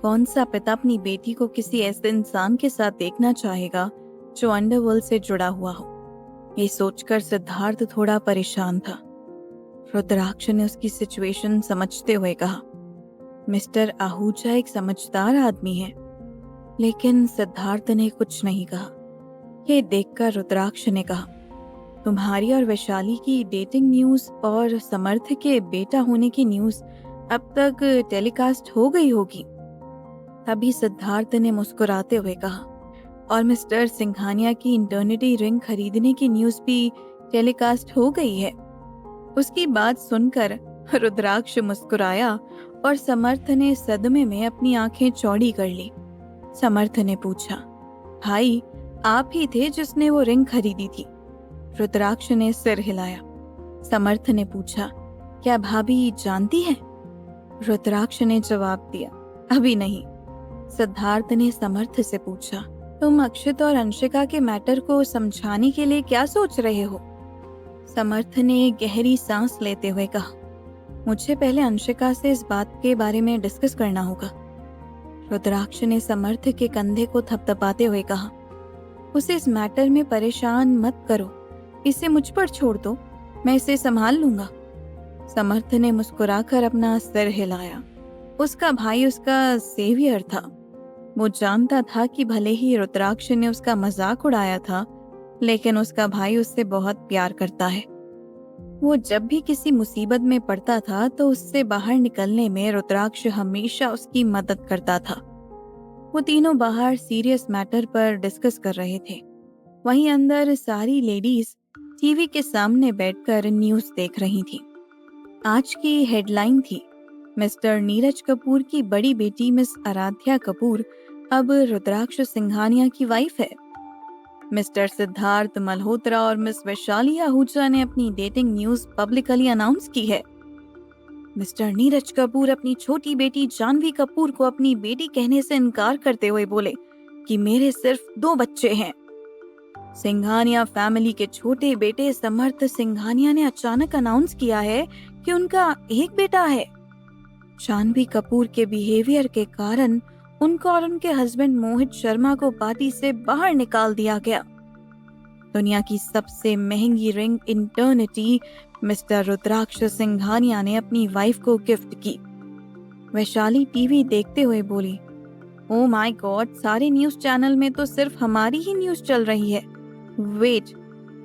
कौन सा पिता अपनी बेटी को किसी ऐसे इंसान के साथ देखना चाहेगा जो अंडरवर्ल्ड से जुड़ा हुआ हो? ये सोचकर सिद्धार्थ थोड़ा परेशान था। रुद्राक्ष ने उसकी सिचुएशन समझते हुए कहा, मिस्टर आहूजा एक समझदार आदमी है। लेकिन सिद्धार्थ ने कुछ नहीं कहा। ये देखकर रुद्राक्ष ने कहा, तुम्हारी और वैशाली की डेटिंग न्यूज और समर्थ के बेटा होने की न्यूज अब तक टेलीकास्ट हो गई होगी। तभी सिद्धार्थ ने मुस्कुराते हुए कहा, और मिस्टर सिंघानिया की इंटर्निटी रिंग खरीदने की न्यूज भी टेलीकास्ट हो गई है। उसकी बात सुनकर रुद्राक्ष मुस्कुराया और समर्थ ने सदमे में अपनी आंखें चौड़ी कर ली। समर्थ ने पूछा, भाई आप ही थे जिसने वो रिंग खरीदी थी? रुद्राक्ष ने सिर हिलाया। समर्थ ने पूछा, क्या भाभी जानती है? रुद्राक्ष ने जवाब दिया, अभी नहीं। सिद्धार्थ ने समर्थ से पूछा, तुम अक्षित और अंशिका के मैटर को समझाने के लिए क्या सोच रहे हो? समर्थ ने गहरी सांस लेते हुए कहा, मुझे पहले अंशिका से इस बात के बारे में डिस्कस करना होगा। रुद्राक्ष ने समर्थ के कंधे को थपथपाते हुए कहा, उसे इस मैटर में परेशान मत करो, इसे मुझ पर छोड़ दो, मैं इसे संभाल लूंगा। समर्थ ने मुस्कुराकर अपना सिर हिलाया। उसका भाई उसका सेवियर था। वो जानता था कि भले ही रुद्राक्ष ने उसका मजाक उड़ाया था, लेकिन उसका भाई उससे बहुत प्यार करता है। वो जब भी किसी मुसीबत में पड़ता था तो उससे बाहर निकलने में रुद्राक्ष हमेशा उसकी मदद करता था। वो तीनों बाहर सीरियस मैटर पर डिस्कस कर रहे थे। वहीं अंदर सारी लेडीज टीवी के सामने बैठकर न्यूज देख रही थी। आज की हेडलाइन थी, मिस्टर नीरज कपूर की बड़ी बेटी मिस आराध्या कपूर अब रुद्राक्ष सिंघानिया की वाइफ है। मिस्टर सिद्धार्थ मल्होत्रा और मिस वैशाली आहूजा ने अपनी डेटिंग न्यूज पब्लिकली अनाउंस की है। मिस्टर नीरज कपूर अपनी छोटी बेटी जानवी कपूर को अपनी बेटी कहने से इनकार करते हुए बोले कि मेरे सिर्फ 2 बच्चे हैं। सिंघानिया फैमिली के छोटे बेटे समर्थ सिंघानिया ने अचानक अनाउंस किया है कि उनका एक बेटा है। जानवी कपूर के बिहेवियर के कारण उनको और उनके हस्बैंड मोहित शर्मा को पार्टी से बाहर निकाल दिया गया। दुनिया की सबसे महंगी रिंग इंटर्निटी मिस्टर रुद्राक्ष सिंघानिया ने अपनी वाइफ को गिफ्ट की। वैशाली टीवी देखते हुए बोली, ओ माय गॉड, सारे न्यूज चैनल में तो सिर्फ हमारी ही न्यूज चल रही है। Wait,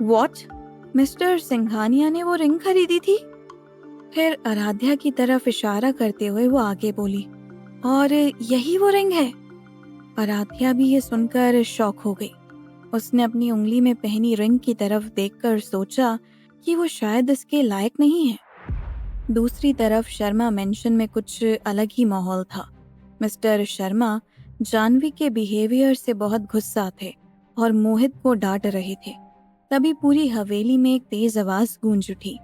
what? मिस्टर सिंघानिया ने वो रिंग खरीदी थी? फिर आराध्या की तरफ इशारा करते हुए वो आगे बोली, और यही वो रिंग है? आराध्या भी ये सुनकर शॉक हो गई। उसने अपनी उंगली में पहनी रिंग की तरफ देखकर सोचा कि वो शायद इसके लायक नहीं है। दूसरी तरफ शर्मा मेंशन में कुछ अलग ही माहौल था। मिस्टर शर्मा जानवी के बिहेवियर से बहुत गुस्सा थे और मोहित को डांट रहे थे। तभी पूरी हवेली में एक तेज आवाज गूंज उठी,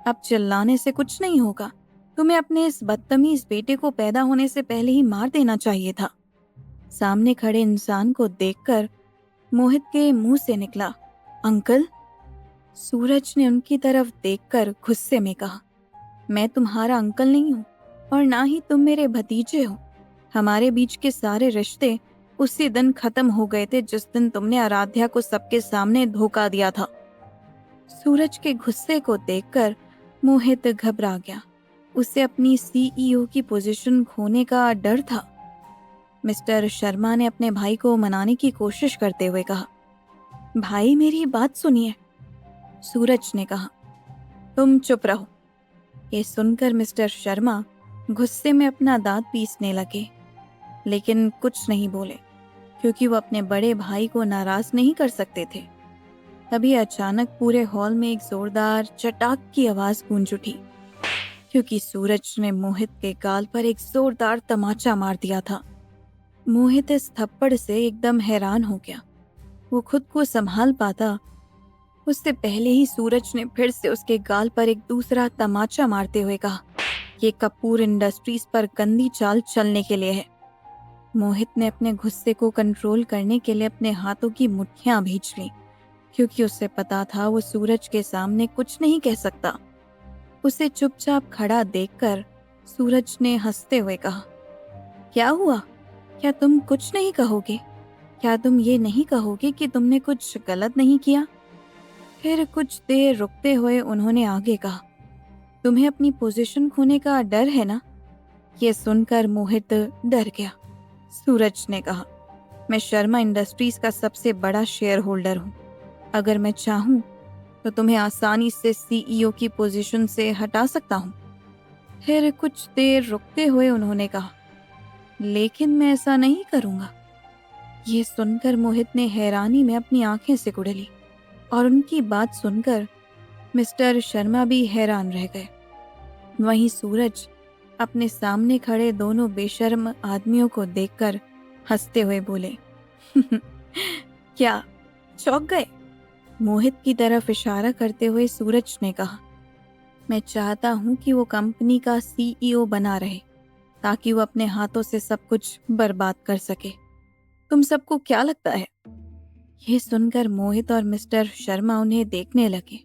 अब चिल्लाने से कुछ नहीं होगा, तुम्हें अपने इस बदतमीज बेटे को पैदा होने से पहले ही मार देना चाहिए था। सामने खड़े इंसान को देखकर मोहित के मुंह से निकला, अंकल। सूरज ने उनकी तरफ देखकर गुस्से में कहा, मैं तुम्हारा अंकल नहीं हूँ और ना ही तुम मेरे भतीजे हो। हमारे बीच के सारे रिश्ते उसी दिन खत्म हो गए थे जिस दिन तुमने आराध्या को सबके सामने धोखा दिया था। सूरज के गुस्से को देखकर मोहित घबरा गया। उसे अपनी सीईओ की पोजीशन खोने का डर था। मिस्टर शर्मा ने अपने भाई को मनाने की कोशिश करते हुए कहा, भाई मेरी बात सुनिए। सूरज ने कहा, तुम चुप रहो। ये सुनकर मिस्टर शर्मा गुस्से में अपना दांत पीसने लगे, लेकिन कुछ नहीं बोले क्योंकि वो अपने बड़े भाई को नाराज नहीं कर सकते थे। तभी अचानक पूरे हॉल में एक जोरदार चटाक की आवाज गूंज उठी, क्योंकि सूरज ने मोहित के गाल पर एक जोरदार तमाचा मार दिया था। मोहित इस थप्पड़ से एकदम हैरान हो गया। वो खुद को संभाल पाता उससे पहले ही सूरज ने फिर से उसके गाल पर एक दूसरा तमाचा मारते हुए कहा, ये कपूर इंडस्ट्रीज पर गंदी चाल चलने के लिए है। मोहित ने अपने गुस्से को कंट्रोल करने के लिए अपने हाथों की मुट्ठियां भींच ली, क्योंकि उसे पता था वो सूरज के सामने कुछ नहीं कह सकता। उसे चुपचाप खड़ा देखकर सूरज ने हंसते हुए कहा, क्या हुआ, क्या तुम कुछ नहीं कहोगे? क्या तुम ये नहीं कहोगे कि तुमने कुछ गलत नहीं किया? फिर कुछ देर रुकते हुए उन्होंने आगे कहा, तुम्हें अपनी पोजीशन खोने का डर है ना? ये सुनकर मोहित डर गया। सूरज ने कहा, मैं शर्मा इंडस्ट्रीज का सबसे बड़ा शेयर होल्डर हूँ। अगर मैं चाहूँ तो तुम्हें आसानी से सीईओ की पोजीशन से हटा सकता हूँ। फिर कुछ देर रुकते हुए उन्होंने कहा, लेकिन मैं ऐसा नहीं करूँगा। ये सुनकर मोहित ने हैरानी में अपनी आंखें सिकुड़ ली और उनकी बात सुनकर मिस्टर शर्मा भी हैरान रह गए। वहीं सूरज अपने सामने खड़े दोनों बेशर्म आदमियों को देखकर हंसते हुए बोले, क्या चौंक गए? मोहित की तरफ इशारा करते हुए सूरज ने कहा, मैं चाहता हूं कि वो कंपनी का सीईओ बना रहे ताकि वो अपने हाथों से सब कुछ बर्बाद कर सके। तुम सबको क्या लगता है? ये सुनकर मोहित और मिस्टर शर्मा उन्हें देखने लगे।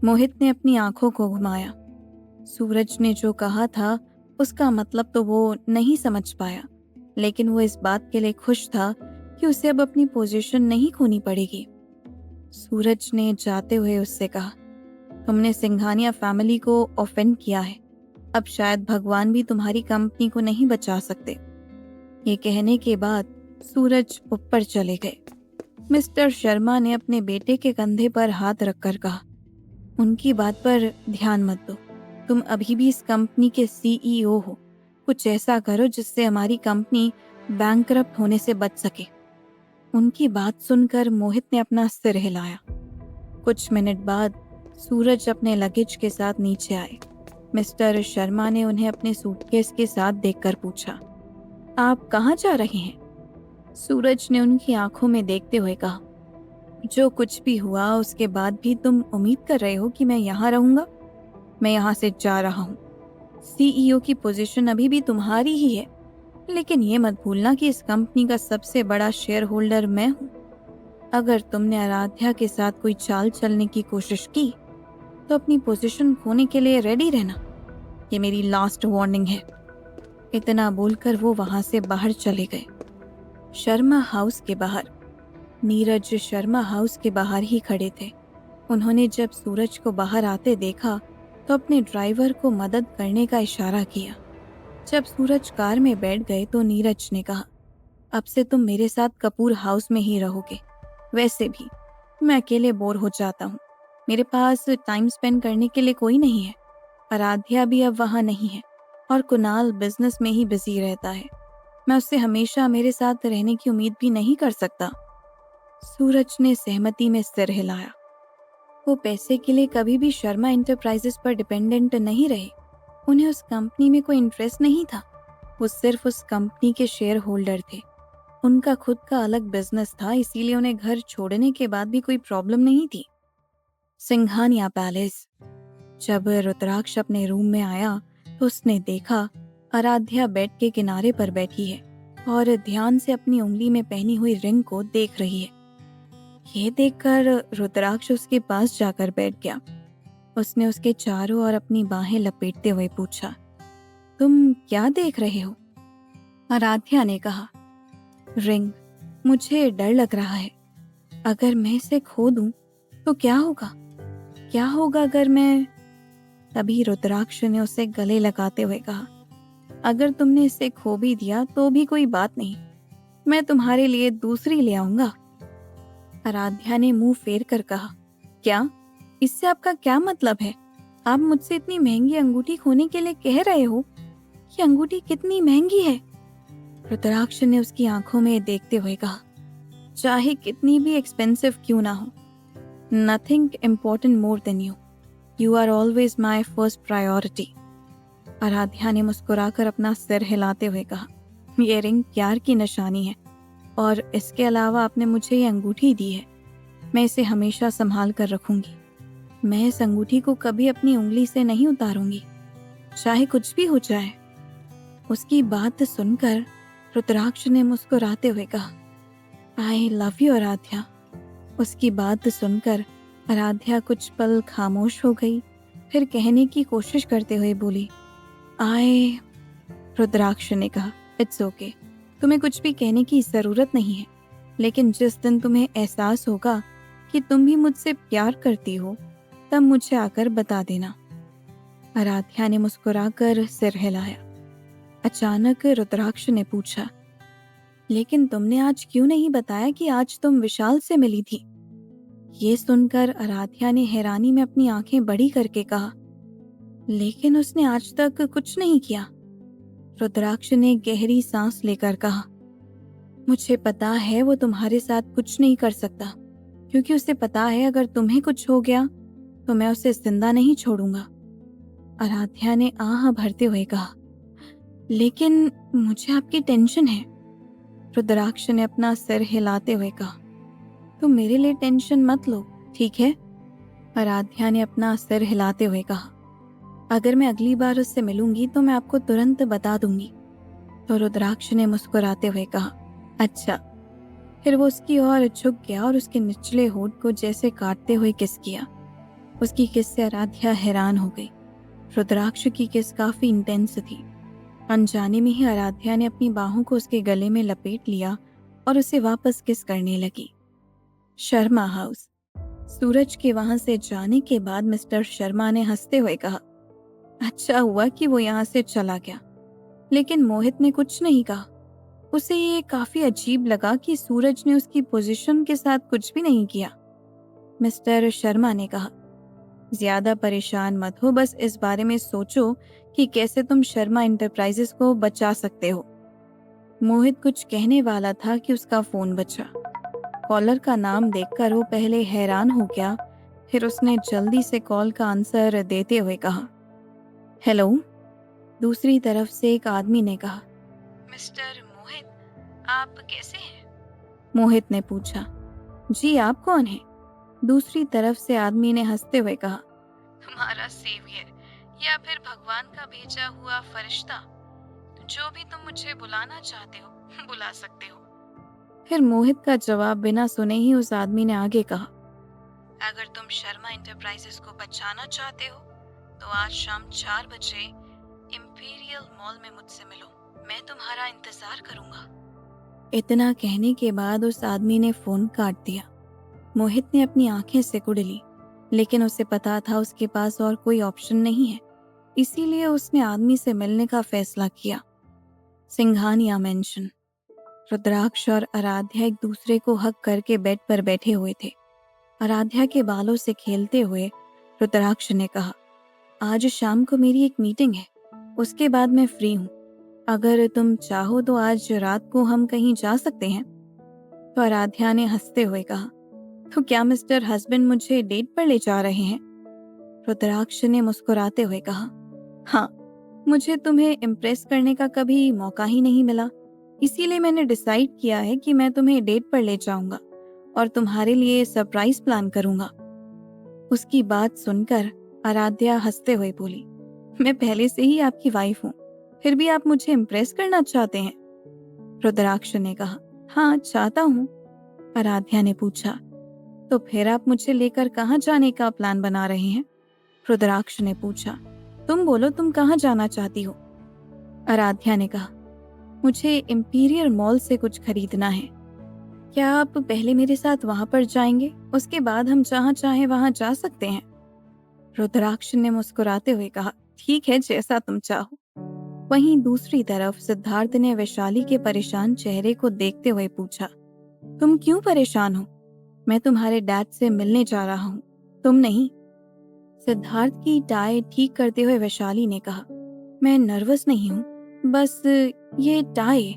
मोहित ने अपनी आंखों को घुमाया। सूरज ने जो कहा था उसका मतलब तो वो नहीं समझ पाया, लेकिन वो इस बात के लिए खुश था कि उसे अब अपनी पोजीशन नहीं खोनी पड़ेगी। सूरज ने जाते हुए उससे कहा, तुमने सिंघानिया फैमिली को ऑफेंड किया है। अब शायद भगवान भी तुम्हारी कंपनी को नहीं बचा सकते। ये कहने के बाद सूरज ऊपर चले गए। मिस्टर शर्मा ने अपने बेटे के कंधे पर हाथ रखकर कहा, उनकी बात पर ध्यान मत दो। तुम अभी भी इस कंपनी के सीईओ हो। कुछ ऐसा करो जिससे हमारी कंपनी बैंकरप्ट होने से बच सके। उनकी बात सुनकर मोहित ने अपना सिर हिलाया। कुछ मिनट बाद सूरज अपने लगेज के साथ नीचे आए। मिस्टर शर्मा ने उन्हें अपने सूटकेस के साथ देखकर पूछा, आप कहाँ जा रहे हैं? सूरज ने उनकी आंखों में देखते हुए कहा, जो कुछ भी हुआ उसके बाद भी तुम उम्मीद कर रहे हो कि मैं यहाँ रहूंगा? मैं यहाँ से जा रहा हूँ। सीईओ की पोजीशन अभी भी तुम्हारी ही है, लेकिन ये मत भूलना कि इस कंपनी का सबसे बड़ा शेयर होल्डर मैं हूँ। अगर तुमने आराध्या के साथ कोई चाल चलने की कोशिश की तो अपनी पोजीशन खोने के लिए रेडी रहना। ये मेरी लास्ट वार्निंग है। इतना बोलकर वो वहां से बाहर चले गए। शर्मा हाउस के बाहर नीरज शर्मा हाउस के बाहर ही खड़े थे। उन्होंने जब सूरज को बाहर आते देखा तो अपने ड्राइवर को मदद करने का इशारा किया। जब सूरज कार में बैठ गए तो नीरज ने कहा, अब से तुम मेरे साथ कपूर हाउस में ही रहोगे। वैसे भी मैं अकेले बोर हो जाता हूँ। मेरे पास टाइम स्पेंड करने के लिए कोई नहीं है। आराध्या भी अब वहाँ नहीं है और कुणाल बिजनेस में ही बिजी रहता है। मैं उससे हमेशा मेरे साथ रहने की उम्मीद भी नहीं कर सकता। सूरज ने सहमति में सिर हिलाया। वो पैसे के लिए कभी भी शर्मा एंटरप्राइजेस पर डिपेंडेंट नहीं रहे। उन्हें उस कंपनी में कोई इंटरेस्ट नहीं था। वो सिर्फ उस कंपनी के शेयर होल्डर थे। उनका खुद का अलग बिजनेस था, इसीलिए उन्हें घर छोड़ने के बाद भी कोई प्रॉब्लम नहीं थी। सिंघानिया पैलेस। जब रुद्राक्ष अपने रूम में आया तो उसने देखा आराध्या बेड के किनारे पर बैठी है और ध्यान से अपनी उंगली में पहनी हुई रिंग को देख रही है। ये देखकर रुद्राक्ष उसके पास जाकर बैठ गया। उसने उसके चारों ओर अपनी बाहें लपेटते हुए पूछा, तुम क्या देख रहे हो? आराध्या ने कहा, रिंग। मुझे डर लग रहा है। अगर मैं इसे खो दूं तो क्या होगा? क्या होगा अगर मैं... तभी रुद्राक्ष ने उसे गले लगाते हुए कहा, अगर तुमने इसे खो भी दिया तो भी कोई बात नहीं, मैं तुम्हारे लिए दूसरी ले आऊंगा। आराध्या ने मुंह फेर कर कहा, क्या? इससे आपका क्या मतलब है? आप मुझसे इतनी महंगी अंगूठी खोने के लिए कह रहे हो? ये अंगूठी कितनी महंगी है? रुद्राक्ष ने उसकी आंखों में देखते हुए कहा, चाहे कितनी भी एक्सपेंसिव क्यों ना हो, nothing important more than you. You are always my first priority. Aaradhya ने मुस्कुराकर अपना सिर हिलाते हुए कहा, ये रिंग प्यार की निशानी है और इसके अलावा आपने मुझे ये अंगूठी दी है। मैं इसे हमेशा संभाल कर रखूंगी। मैं इस अंगूठी को कभी अपनी उंगली से नहीं उतारूंगी, चाहे कुछ भी हो जाए। उसकी बात सुनकर रुद्राक्ष ने मुस्कुराते हुए कहा, आई लव यू आराध्या। उसकी बात सुनकर आराध्या कुछ पल खामोश हो गई, फिर कहने की कोशिश करते हुए बोली, रुद्राक्ष ने कहा, इट्स ओके। तुम्हें कुछ भी कहने की ज़रूरत नहीं है, लेकिन जिस दिन तुम्हें एहसास होगा कि तुम भी मुझसे प्यार करती हो, तब मुझे आकर बता देना। आराध्या ने मुस्कुराकर सिर हिलाया। अचानक रुद्राक्ष ने पूछा, लेकिन तुमने आज क्यों नहीं बताया कि आज तुम विशाल से मिली थी? ये सुनकर आराध्या ने हैरानी में अपनी आंखें बड़ी करके कहा, लेकिन उसने आज तक कुछ नहीं किया। रुद्राक्ष ने गहरी सांस लेकर कहा, मुझे पता है वो तुम्हारे साथ कुछ नहीं कर सकता, क्योंकि उसे पता है अगर तुम्हें कुछ हो गया तो मैं उसे जिंदा नहीं छोड़ूंगा। आराध्या ने आह भरते हुए कहा, लेकिन मुझे आपकी टेंशन है। रुद्राक्ष ने अपना सिर हिलाते हुए कहा, तुम मेरे लिए टेंशन मत लो, ठीक है? आराध्या ने अपना सिर हिलाते हुए कहा, अगर मैं अगली बार उससे मिलूंगी तो मैं आपको तुरंत बता दूंगी। तो रुद्राक्ष ने मुस्कुराते हुए कहा, अच्छा। फिर वो उसकी ओर झुक गया और उसके निचले होठ को जैसे काटते हुए किस किया। उसकी किस से आराध्या हैरान हो गई। रुद्राक्ष की किस काफी इंटेंस थी। अनजाने में ही आराध्या ने अपनी बाहों को उसके गले में लपेट लिया और उसे वापस किस करने लगी। शर्मा हाउस। सूरज के वहां से जाने के बाद मिस्टर शर्मा ने हंसते हुए कहा, अच्छा हुआ कि वो यहाँ से चला गया। लेकिन मोहित ने कुछ नहीं कहा। उसे ये काफी अजीब लगा कि सूरज ने उसकी पोजीशन के साथ कुछ भी नहीं किया। मिस्टर शर्मा ने कहा, ज्यादा परेशान मत हो, बस इस बारे में सोचो कि कैसे तुम शर्मा इंटरप्राइजेस को बचा सकते हो। मोहित कुछ कहने वाला था कि उसका फोन बजा। कॉलर का नाम देखकर वो पहले हैरान हो गया, फिर उसने जल्दी से कॉल का आंसर देते हुए कहा, हेलो। दूसरी तरफ से एक आदमी ने कहा, मिस्टर मोहित, आप कैसे हैं? मोहित ने पूछा, जी आप कौन हैं? दूसरी तरफ से आदमी ने हंसते हुए कहा, तुम्हारा सेवियर या फिर भगवान का भेजा हुआ फरिश्ता। जो भी तुम मुझे बुलाना चाहते हो बुला सकते हो। फिर मोहित का जवाब बिना सुने ही उस आदमी ने आगे कहा, अगर तुम शर्मा इंटरप्राइजेस को बचाना चाहते हो तो आज शाम 4 बजे इंपीरियल मॉल में मुझसे मिलो, मैं तुम्हारा इंतजार करूंगा। इतना कहने के बाद उस आदमी ने फोन काट दिया। मोहित ने अपनी आंखें सिकुड़ ली, लेकिन उसे पता था उसके पास और कोई ऑप्शन नहीं है, इसीलिए उसने आदमी से मिलने का फैसला किया। सिंघानिया मेंशन। रुद्राक्ष और आराध्या एक दूसरे को हक करके बेड पर बैठे हुए थे। आराध्या के बालों से खेलते हुए रुद्राक्ष ने कहा, आज शाम को मेरी एक मीटिंग है, उसके बाद मैं फ्री हूँ। अगर तुम चाहो तो आज रात को हम कहीं जा सकते हैं। तो आराध्या ने हंसते हुए कहा, तो क्या मिस्टर हस्बैंड मुझे डेट पर ले जा रहे हैं? रुद्राक्ष ने मुस्कुराते हुए कहा, हाँ, मुझे तुम्हें इम्प्रेस करने का कभी मौका ही नहीं मिला, इसीलिए मैंने डिसाइड किया है कि मैं तुम्हें डेट पर ले जाऊंगा और तुम्हारे लिए सरप्राइज प्लान करूंगा। उसकी बात सुनकर आराध्या हंसते हुए बोली, मैं पहले से ही आपकी वाइफ हूँ, फिर भी आप मुझे इम्प्रेस करना चाहते हैं? रुद्राक्ष ने कहा, हाँ चाहता हूँ। आराध्या ने पूछा, तो फिर आप मुझे लेकर कहाँ जाने का प्लान बना रहे हैं? रुद्राक्ष ने पूछा, तुम बोलो, तुम कहाँ जाना चाहती हो? आराध्या ने कहा, मुझे इंपीरियल मॉल से कुछ खरीदना है। क्या आप पहले मेरे साथ वहां पर जाएंगे? उसके बाद हम जहाँ चाहे वहां जा सकते हैं। रुद्राक्ष ने मुस्कुराते हुए कहा, ठीक है, जैसा तुम चाहो। वहीं दूसरी तरफ सिद्धार्थ ने वैशाली के परेशान चेहरे को देखते हुए पूछा, तुम क्यों परेशान हो? मैं तुम्हारे डैड से मिलने जा रहा हूँ, तुम नहीं। सिद्धार्थ की टाई ठीक करते हुए वैशाली ने कहा, मैं नर्वस नहीं हूँ, बस ये टाई।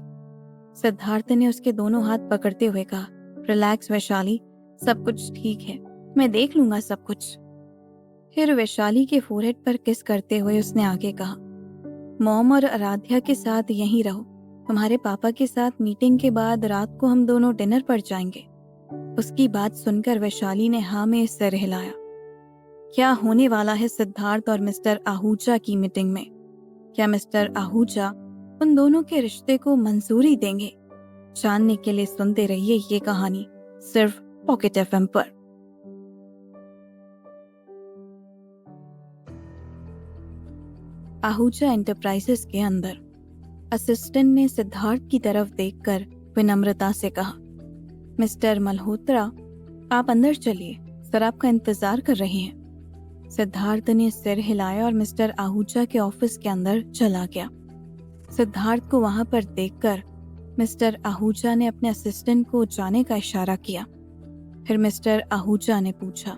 सिद्धार्थ ने उसके दोनों हाथ पकड़ते हुए कहा, रिलैक्स वैशाली, सब कुछ ठीक है, मैं देख लूंगा सब कुछ। फिर वैशाली के फोरहेड पर किस करते हुए उसने आगे कहा, मॉम और आराध्या के साथ यहीं रहो, तुम्हारे पापा के साथ मीटिंग के बाद रात को हम दोनों डिनर पर जाएंगे। उसकी बात सुनकर वैशाली ने हाँ में सिर हिलाया। क्या होने वाला है सिद्धार्थ और मिस्टर आहूजा की मीटिंग में? क्या मिस्टर आहूजा उन दोनों के रिश्ते को मंजूरी देंगे? जानने के लिए सुनते रहिए ये कहानी सिर्फ पॉकेट एफएम पर। आहूजा एंटरप्राइजेस के अंदर असिस्टेंट ने सिद्धार्थ की तरफ देखकर विनम्रता से कहा, मिस्टर मल्होत्रा, आप अंदर चलिए, सर आपका इंतजार कर रहे हैं। सिद्धार्थ ने सिर हिलाया और मिस्टर आहूजा के ऑफिस के अंदर चला गया। सिद्धार्थ को वहां पर देखकर मिस्टर आहूजा ने अपने असिस्टेंट को जाने का इशारा किया। फिर मिस्टर आहूजा ने पूछा,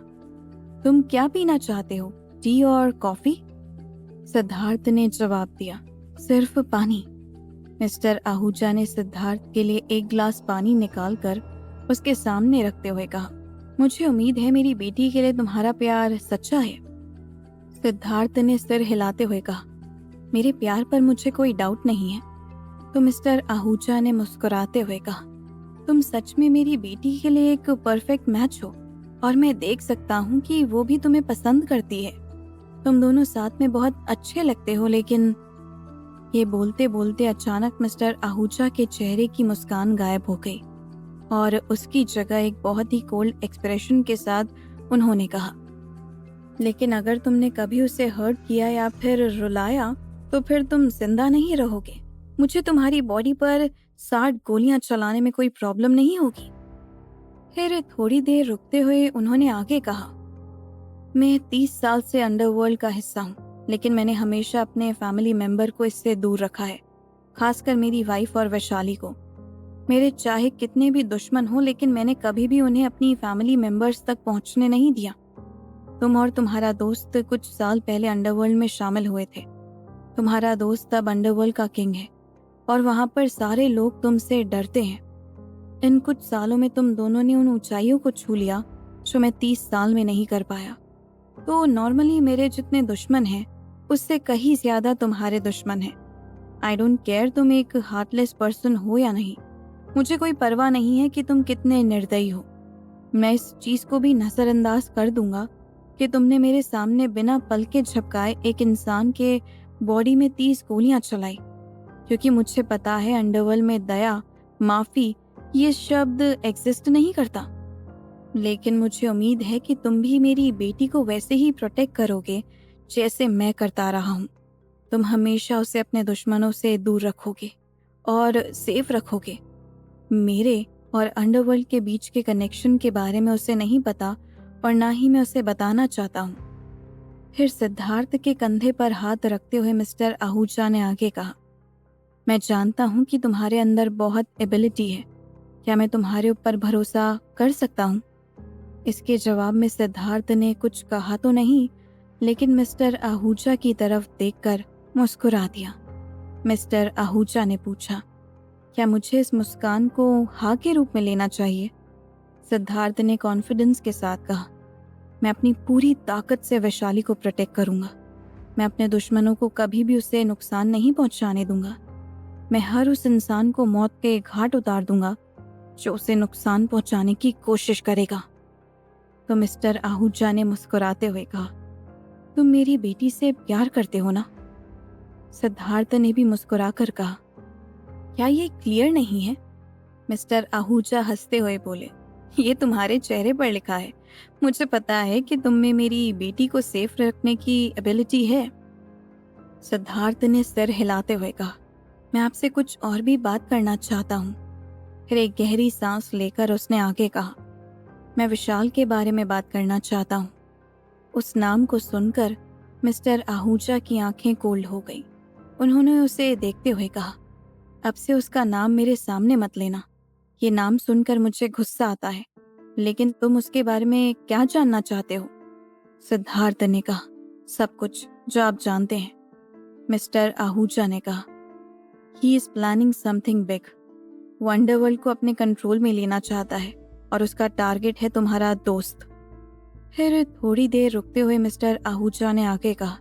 तुम क्या पीना चाहते हो, टी और कॉफी? सिद्धार्थ ने जवाब दिया, सिर्फ पानी। मिस्टर आहूजा ने सिद्धार्थ के लिए एक गिलास पानी निकालकर उसके सामने रखते हुए कहा, मुझे उम्मीद है मेरी बेटी के लिए तुम्हारा प्यार सच्चा है। सिद्धार्थ ने सिर हिलाते हुए कहा, मेरे प्यार पर मुझे कोई डाउट नहीं है। तो मिस्टर आहूजा ने मुस्कुराते हुए कहा, तुम सच में मेरी बेटी के लिए एक परफेक्ट मैच हो और मैं देख सकता हूँ कि वो भी तुम्हें पसंद करती है। तुम दोनों साथ में बहुत अच्छे लगते हो। लेकिन ये बोलते बोलते अचानक मिस्टर आहूजा के चेहरे की मुस्कान गायब हो गई और उसकी जगह एक बहुत ही कोल्ड एक्सप्रेशन के साथ उन्होंने कहा, लेकिन अगर तुमने कभी उसे हर्ट किया या फिर रुलाया तो फिर तुम जिंदा नहीं रहोगे। मुझे तुम्हारी बॉडी पर 60 गोलियां चलाने में कोई प्रॉब्लम नहीं होगी। फिर थोड़ी देर रुकते हुए उन्होंने आगे कहा, मैं 30 साल से अंडरवर्ल्ड का हिस्सा हूँ, लेकिन मैंने हमेशा अपने फैमिली मेंबर को इससे दूर रखा है, खासकर मेरी वाइफ और वैशाली को। मेरे चाहे कितने भी दुश्मन हो, लेकिन मैंने कभी भी उन्हें अपनी फैमिली मेंबर्स तक पहुंचने नहीं दिया। तुम और तुम्हारा दोस्त कुछ साल पहले अंडरवर्ल्ड में शामिल हुए थे। तुम्हारा दोस्त अब अंडरवर्ल्ड का किंग है और वहां पर सारे लोग तुमसे डरते हैं। इन कुछ सालों में तुम दोनों ने उन ऊंचाइयों को छू लिया जो मैं 30 साल में नहीं कर पाया। तो नॉर्मली मेरे जितने दुश्मन हैं उससे कहीं ज्यादा तुम्हारे दुश्मन हैं। आई डोंट केयर तुम एक हार्टलेस पर्सन हो या नहीं। मुझे कोई परवाह नहीं है कि तुम कितने निर्दयी हो। मैं इस चीज को भी नजरअंदाज कर दूंगा कि तुमने मेरे सामने बिना पल के झपकाए एक इंसान के बॉडी में 30 गोलियां चलाई, क्योंकि मुझे पता है अंडरवर्ल्ड में दया, माफी ये शब्द एग्जिस्ट नहीं करता। लेकिन मुझे उम्मीद है कि तुम भी मेरी बेटी को वैसे ही प्रोटेक्ट करोगे जैसे मैं करता रहा हूँ। तुम हमेशा उसे अपने दुश्मनों से दूर रखोगे और सेफ रखोगे। मेरे और अंडरवर्ल्ड के बीच के कनेक्शन के बारे में उसे नहीं पता और ना ही मैं उसे बताना चाहता हूँ। फिर सिद्धार्थ के कंधे पर हाथ रखते हुए मिस्टर आहूजा ने आगे कहा, मैं जानता हूँ कि तुम्हारे अंदर बहुत एबिलिटी है। क्या मैं तुम्हारे ऊपर भरोसा कर सकता हूँ? इसके जवाब में सिद्धार्थ ने कुछ कहा तो नहीं, लेकिन मिस्टर आहूजा की तरफ देखकर मुस्कुरा दिया। मिस्टर आहूजा ने पूछा, क्या मुझे इस मुस्कान को हाँ के रूप में लेना चाहिए? सिद्धार्थ ने कॉन्फिडेंस के साथ कहा, मैं अपनी पूरी ताकत से वैशाली को प्रोटेक्ट करूंगा। मैं अपने दुश्मनों को कभी भी उसे नुकसान नहीं पहुंचाने दूंगा। मैं हर उस इंसान को मौत के घाट उतार दूंगा जो उसे नुकसान पहुंचाने की कोशिश करेगा। तो मिस्टर आहूजा ने मुस्कुराते हुए कहा, तुम मेरी बेटी से प्यार करते हो ना? सिद्धार्थ ने भी मुस्कुराकर कहा, क्या ये क्लियर नहीं है? मिस्टर आहूजा हंसते हुए बोले, ये तुम्हारे चेहरे पर लिखा है। मुझे पता है कि तुम में मेरी बेटी को सेफ रखने की एबिलिटी है। सिद्धार्थ ने सिर हिलाते हुए कहा, मैं आपसे कुछ और भी बात करना चाहता हूँ। फिर एक गहरी सांस लेकर उसने आगे कहा, मैं विशाल के बारे में बात करना चाहता हूँ। उस नाम को सुनकर मिस्टर आहूजा की आंखें कोल्ड हो गई। उन्होंने उसे देखते हुए कहा, अब से उसका नाम मेरे सामने मत लेना। ये नाम सुनकर मुझे गुस्सा आता है। लेकिन तुम उसके बारे में क्या जानना चाहते हो? सिद्धार्थ ने कहा, सब कुछ जो आप जानते हैं। मिस्टर आहूजा ने कहा, he is planning something big. वो अंडरवर्ल्ड को अपने कंट्रोल में लेना चाहता है और उसका टारगेट है तुम्हारा दोस्त। फिर थोड़ी देर रुकते हुए मिस्टर आहूजा ने आगे कहा,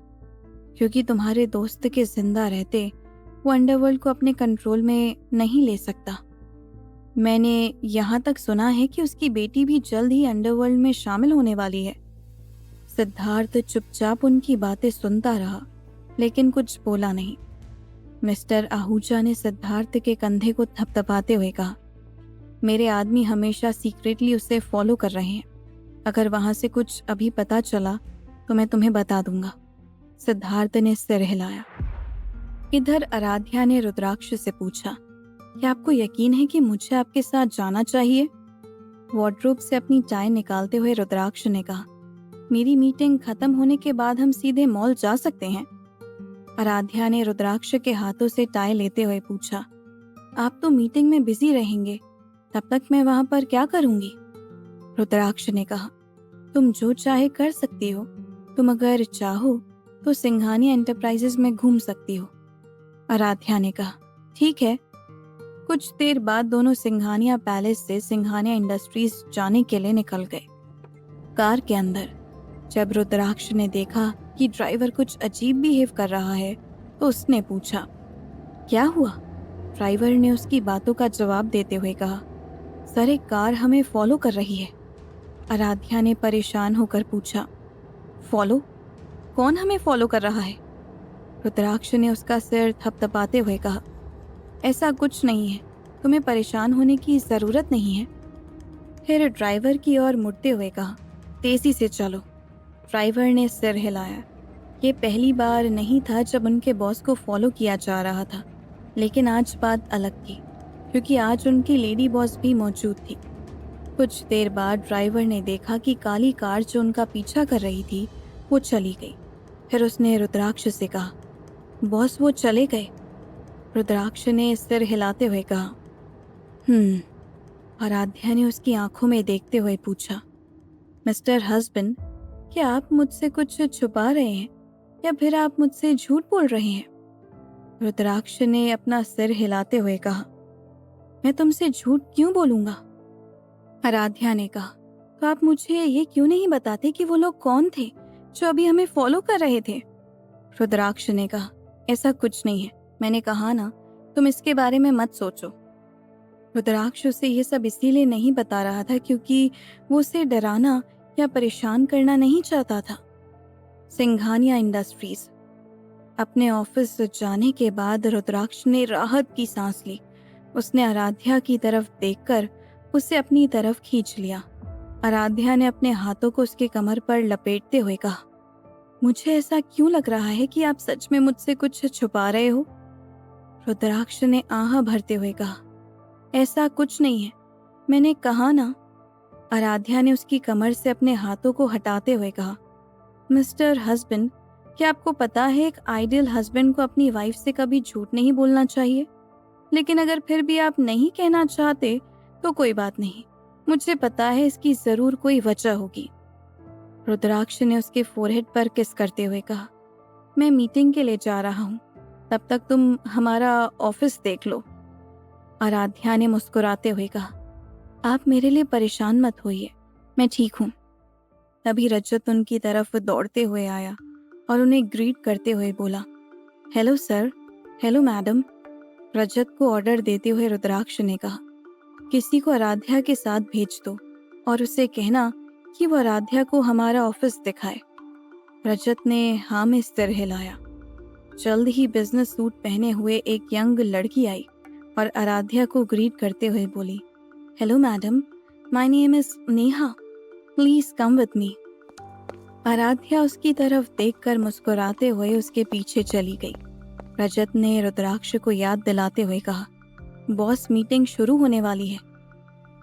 क्योंकि तुम्हारे दोस्त के जिंदा रहते वो अंडरवर्ल्ड को अपने कंट्रोल में नहीं ले सकता। मैंने यहाँ तक सुना है कि उसकी बेटी भी जल्द ही अंडरवर्ल्ड में शामिल होने वाली है। सिद्धार्थ चुपचाप उनकी बातें सुनता रहा, लेकिन कुछ बोला नहीं। मिस्टर आहूजा ने सिद्धार्थ के कंधे को थपथपाते हुए कहा, मेरे आदमी हमेशा सीक्रेटली उसे फॉलो कर रहे हैं। अगर वहां से कुछ अभी पता चला तो मैं तुम्हें बता दूंगा। सिद्धार्थ ने सिर हिलाया। इधर आराध्या ने रुद्राक्ष से पूछा, क्या आपको यकीन है कि मुझे आपके साथ जाना चाहिए? वार्डरोब से अपनी टाई निकालते हुए रुद्राक्ष ने कहा, मेरी मीटिंग खत्म होने के बाद हम सीधे मॉल जा सकते हैं। आराध्या ने रुद्राक्ष के हाथों से टाई लेते हुए पूछा, आप तो मीटिंग में बिजी रहेंगे, तब तक मैं वहां पर क्या करूंगी? रुद्राक्ष ने कहा, तुम जो चाहे कर सकती हो। तुम अगर चाहो तो सिंघानिया एंटरप्राइजेज में घूम सकती हो। आराध्या ने कहा, ठीक है। कुछ देर बाद दोनों सिंघानिया पैलेस से सिंघानिया इंडस्ट्रीज जाने के लिए निकल गए। कार के अंदर जब रुद्राक्ष ने देखा कि ड्राइवर कुछ अजीब बिहेव कर रहा है तो उसने पूछा, क्या हुआ? ड्राइवर ने उसकी बातों का जवाब देते हुए कहा, सर एक कार हमें फॉलो कर रही है। आराध्या ने परेशान होकर पूछा, फॉलो? कौन हमें फॉलो कर रहा है? रुद्राक्ष ने उसका सिर थपथपाते हुए कहा, ऐसा कुछ नहीं है, तुम्हें परेशान होने की जरूरत नहीं है। फिर ड्राइवर की ओर मुड़ते हुए कहा, तेजी से चलो। ड्राइवर ने सिर हिलाया। ये पहली बार नहीं था जब उनके बॉस को फॉलो किया जा रहा था, लेकिन आज बात अलग थी क्योंकि आज उनकी लेडी बॉस भी मौजूद थी। कुछ देर बाद ड्राइवर ने देखा कि काली कार जो उनका पीछा कर रही थी वो चली गई। फिर उसने रुद्राक्ष से कहा, बॉस वो चले गए? रुद्राक्ष ने सिर हिलाते हुए कहा, आराध्या ने उसकी आंखों में देखते हुए पूछा, मिस्टर हस्बैंड, क्या आप मुझसे कुछ छुपा रहे हैं या फिर आप मुझसे झूठ बोल रहे हैं? रुद्राक्ष ने अपना सिर हिलाते हुए कहा, मैं तुमसे झूठ क्यों बोलूंगा? आराध्या ने कहा, तो आप मुझे ये क्यों नहीं बताते कि वो लोग कौन थे जो अभी हमें फॉलो कर रहे थे? रुद्राक्ष ने कहा, ऐसा कुछ नहीं है, मैंने कहा ना, तुम इसके बारे में मत सोचो। रुद्राक्ष उसे ये सब इसीलिए नहीं बता रहा था क्योंकि वो उसे डराना या परेशान करना नहीं चाहता था। सिंघानिया इंडस्ट्रीज। अपने ऑफिस जाने के बाद रुद्राक्ष ने राहत की सांस ली। उसने आराध्या की तरफ देखकर उसे अपनी तरफ खींच लिया। आराध्या ने अपने हाथों को उसके कमर पर लपेटते हुए कहा, मुझे ऐसा क्यों लग रहा है कि आप सच में मुझसे कुछ छुपा रहे हो? रुद्राक्ष ने आह भरते हुए कहा, ऐसा कुछ नहीं है, मैंने कहा ना। आराध्या ने उसकी कमर से अपने हाथों को हटाते हुए कहा, मिस्टर हस्बैंड, क्या आपको पता है एक आइडियल हस्बैंड को अपनी वाइफ से कभी झूठ नहीं बोलना चाहिए? लेकिन अगर फिर भी आप नहीं कहना चाहते तो कोई बात नहीं, मुझे पता है इसकी जरूर कोई वजह होगी। रुद्राक्ष ने उसके फोरहेड पर किस करते हुए कहा, मैं मीटिंग के लिए जा रहा हूँ, तब तक तुम हमारा ऑफिस देख लो। आराध्या ने मुस्कुराते हुए कहा, आप मेरे लिए परेशान मत होइए, मैं ठीक हूँ। तभी रजत उनकी तरफ दौड़ते हुए आया और उन्हें ग्रीट करते हुए बोला, हेलो सर, हेलो मैडम। रजत को ऑर्डर देते हुए रुद्राक्ष ने कहा, किसी को आराध्या के साथ भेज दो और उसे कहना कि वो आराध्या को हमारा ऑफिस दिखाए। रजत ने हाँ में सिर हिलाया। जल्द ही बिजनेस सूट पहने हुए एक यंग लड़की आई और आराध्या को ग्रीट करते हुए बोली, hello madam, my name is Neha, please come with me. Aaradhya उसकी तरफ देखकर मुस्कुराते हुए उसके पीछे चली गई। रजत ने रुद्राक्ष को याद दिलाते हुए कहा, बॉस मीटिंग शुरू होने वाली है।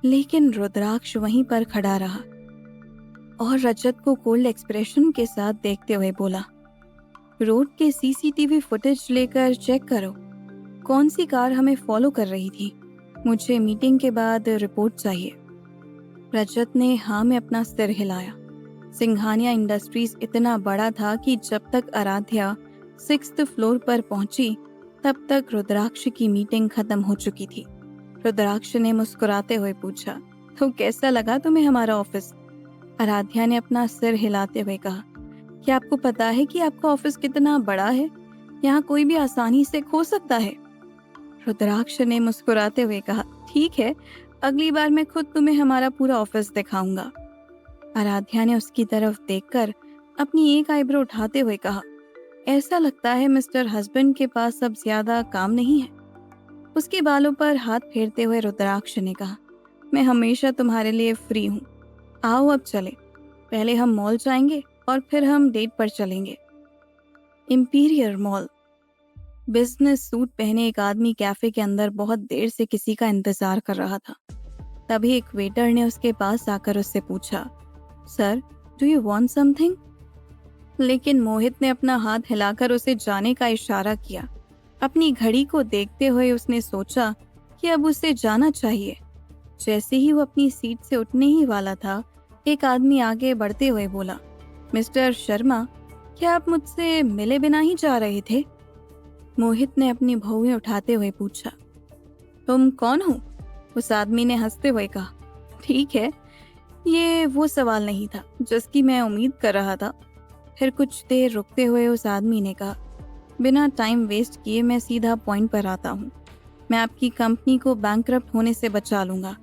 लेकिन रुद्राक्ष वहीं पर खड़ा रहा और रजत को कोल्ड एक्सप्रेशन के साथ देखते हुए बोला, रोड के सीसीटीवी फुटेज लेकर चेक करो, कौन सी कार हमें फॉलो कर रही थी। मुझे मीटिंग के बाद रिपोर्ट चाहिए। रजत ने हाँ में अपना सिर हिलाया। सिंघानिया इंडस्ट्रीज इतना बड़ा था कि जब तक आराध्या 6th फ्लोर पर पहुंची तब तक रुद्राक्ष की मीटिंग खत्म हो चुकी थी। रुद्राक्ष ने मुस्कुराते हुए पूछा, तो कैसा लगा तुम्हें हमारा ऑफिस? आराध्या ने अपना सिर हिलाते हुए कहा, क्या आपको पता है कि आपका ऑफिस कितना बड़ा है? यहाँ कोई भी आसानी से खो सकता है। रुद्राक्ष ने मुस्कुराते हुए कहा, ठीक है, अगली बार मैं खुद तुम्हें हमारा पूरा ऑफिस दिखाऊंगा। आराध्या ने उसकी तरफ देखकर अपनी एक आईब्रो उठाते हुए कहा, ऐसा लगता है मिस्टर हस्बैंड के पास अब ज्यादा काम नहीं है। उसके बालों पर हाथ फेरते हुए रुद्राक्ष ने कहा, मैं हमेशा तुम्हारे लिए फ्री हूँ। आओ अब चले, पहले हम मॉल जाएंगे और फिर हम डेट पर चलेंगे। Imperial mall. बिजनेस सूट पहने एक आदमी कैफे के अंदर बहुत देर से किसी का इंतजार कर रहा था। तभी एक वेटर ने उसके पास आकर उससे पूछा, sir, do you want something? लेकिन मोहित ने अपना हाथ हिलाकर उसे जाने का इशारा किया। अपनी घड़ी को देखते हुए उसने सोचा कि अब उसे जाना चाहिए। जैसे ही वो अपनी सीट से उठने ही वाला था, एक आदमी आगे बढ़ते हुए बोला, मिस्टर शर्मा, क्या आप मुझसे मिले बिना ही जा रहे थे? मोहित ने अपनी भौहें उठाते हुए पूछा, तुम कौन हो? उस आदमी ने हंसते हुए कहा, ठीक है, ये वो सवाल नहीं था जिसकी मैं उम्मीद कर रहा था। फिर कुछ देर रुकते हुए उस आदमी ने कहा, बिना टाइम वेस्ट किए मैं सीधा पॉइंट पर आता हूँ। मैं आपकी कंपनी को बैंकरप्ट होने से बचा लूंगा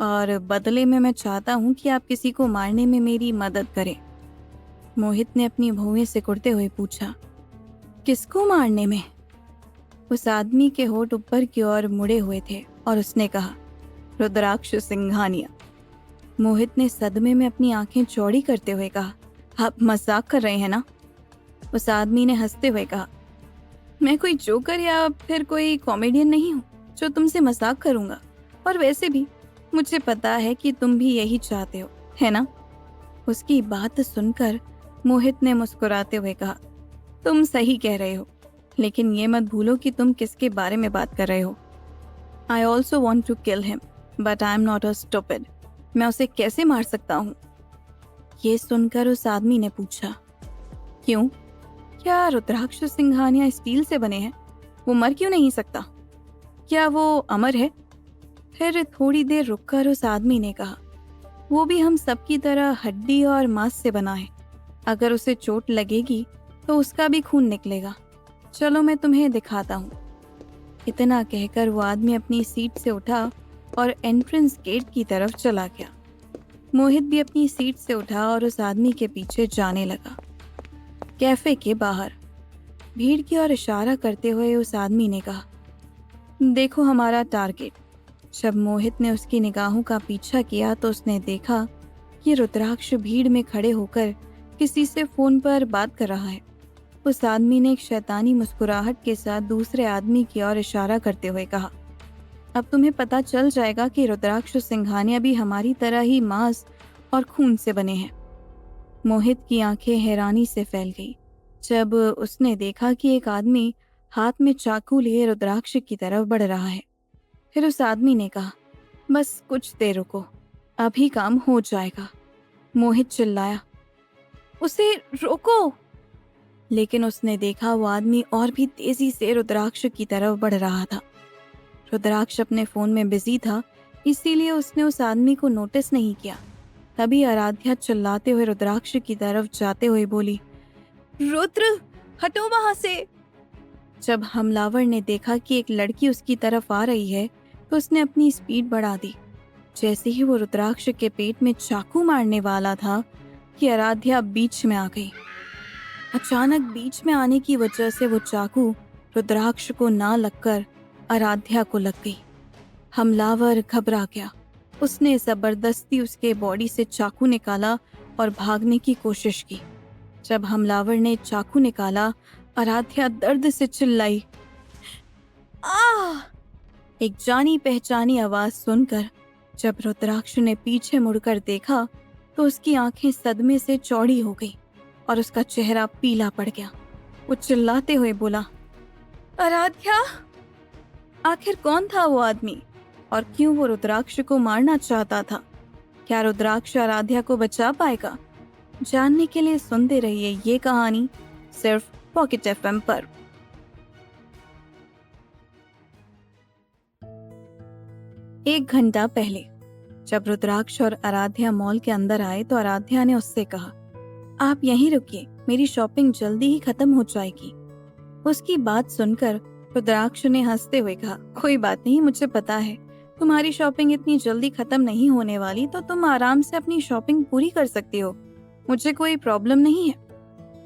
और बदले में मैं चाहता हूँ कि आप किसी को मारने में मेरी मदद करें। मोहित ने अपनी भौहें सिकुड़ते हुए पूछा, किसको मारने में? उस आदमी के होठ ऊपर की ओर मुड़े हुए थे और उसने कहा, रुद्राक्ष सिंघानिया। मोहित ने सदमे में अपनी आंखें चौड़ी करते हुए कहा, आप मजाक कर रहे हैं ना? उस आदमी ने हंसते हुए कहा, मैं कोई जोकर या फिर कोई कॉमेडियन नहीं हूँ जो तुमसे मजाक करूंगा। और वैसे भी मुझे पता है कि तुम भी यही चाहते हो, है ना? उसकी बात सुनकर मोहित ने मुस्कुराते हुए कहा, तुम सही कह रहे हो, लेकिन ये मत भूलो कि तुम किसके बारे में बात कर रहे हो। I also want to kill him, but I am not a stupid. मैं उसे कैसे मार सकता हूँ? ये सुनकर उस आदमी ने पूछा, क्यों? क्या रुद्राक्ष सिंघानिया स्टील से बने हैं? वो मर क्यों नहीं सकता? क्या वो अमर है? फिर थोड़ी देर रुककर उस आदमी ने कहा, वो भी हम सबकी तरह हड्डी और मांस से बना है। अगर उसे चोट लगेगी तो उसका भी खून निकलेगा। चलो मैं तुम्हें दिखाता हूँ। इतना कहकर वो आदमी अपनी सीट से उठा और एंट्रेंस गेट की तरफ चला गया। मोहित भी अपनी सीट से उठा और उस आदमी के पीछे जाने लगा। कैफे के बाहर भीड़ की ओर इशारा करते हुए उस आदमी ने कहा, देखो हमारा टारगेट। जब मोहित ने उसकी निगाहों का पीछा किया तो उसने देखा कि रुद्राक्ष भीड़ में खड़े होकर किसी से फोन पर बात कर रहा है। उस आदमी ने एक शैतानी मुस्कुराहट के साथ दूसरे आदमी की ओर इशारा करते हुए कहा, अब तुम्हें पता चल जाएगा कि रुद्राक्ष सिंघानिया भी हमारी तरह ही मांस और खून से बने हैं। मोहित की आंखें हैरानी से फैल गई जब उसने देखा कि एक आदमी हाथ में चाकू लिए रुद्राक्ष की तरफ बढ़ रहा है। फिर उस आदमी ने कहा, बस कुछ देर रुको, अभी काम हो जाएगा। मोहित चिल्लाया, उसे रोको। लेकिन उसने देखा वो आदमी और भी तेजी से रुद्राक्ष की तरफ बढ़ रहा था। रुद्राक्ष अपने फोन में बिजी था, इसीलिए उसने उस आदमी को नोटिस नहीं किया। तभी आराध्या चिल्लाते हुए रुद्राक्ष की तरफ जाते हुए बोली, रुद्र, हटो वहां से। जब हमलावर ने देखा कि एक लड़की उसकी तरफ आ रही है तो उसने अपनी स्पीड बढ़ा दी। जैसे ही वो रुद्राक्ष के पेट में चाकू मारने वाला था कि आराध्या बीच में आ गई। अचानक बीच में आने की वजह से वो चाकू रुद्राक्ष को ना लगकर आराध्या को लग गई। हमलावर घबरा गया। उसने जबरदस्ती उसके बॉडी से चाकू निकाला और भागने की कोशिश की। जब हमलावर ने चाकू निकाला, आराध्या दर्द से चिल्लाई, आह! एक जानी पहचानी आवाज सुनकर जब रुद्राक्ष ने पीछे मुड़कर देखा तो उसकी आंखें सदमे से चौड़ी हो गई और उसका चेहरा पीला पड़ गया। वो चिल्लाते हुए बोला, आराध्या! आखिर कौन था वो आदमी और क्यों वो रुद्राक्ष को मारना चाहता था? क्या रुद्राक्ष आराध्या को बचा पाएगा? जानने के लिए सुनते रहिए ये कहानी सिर्फ पॉकेट एफएम पर। एक घंटा पहले जब रुद्राक्ष और आराध्या मॉल के अंदर आए तो आराध्या ने उससे कहा, आप यहीं रुकिए, मेरी शॉपिंग जल्दी ही खत्म हो जाएगी। उसकी बात सुनकर रुद्राक्ष ने हंसते हुए कहा, कोई बात नहीं, मुझे पता है तुम्हारी शॉपिंग इतनी जल्दी खत्म नहीं होने वाली, तो तुम आराम से अपनी शॉपिंग पूरी कर सकती हो, मुझे कोई प्रॉब्लम नहीं है।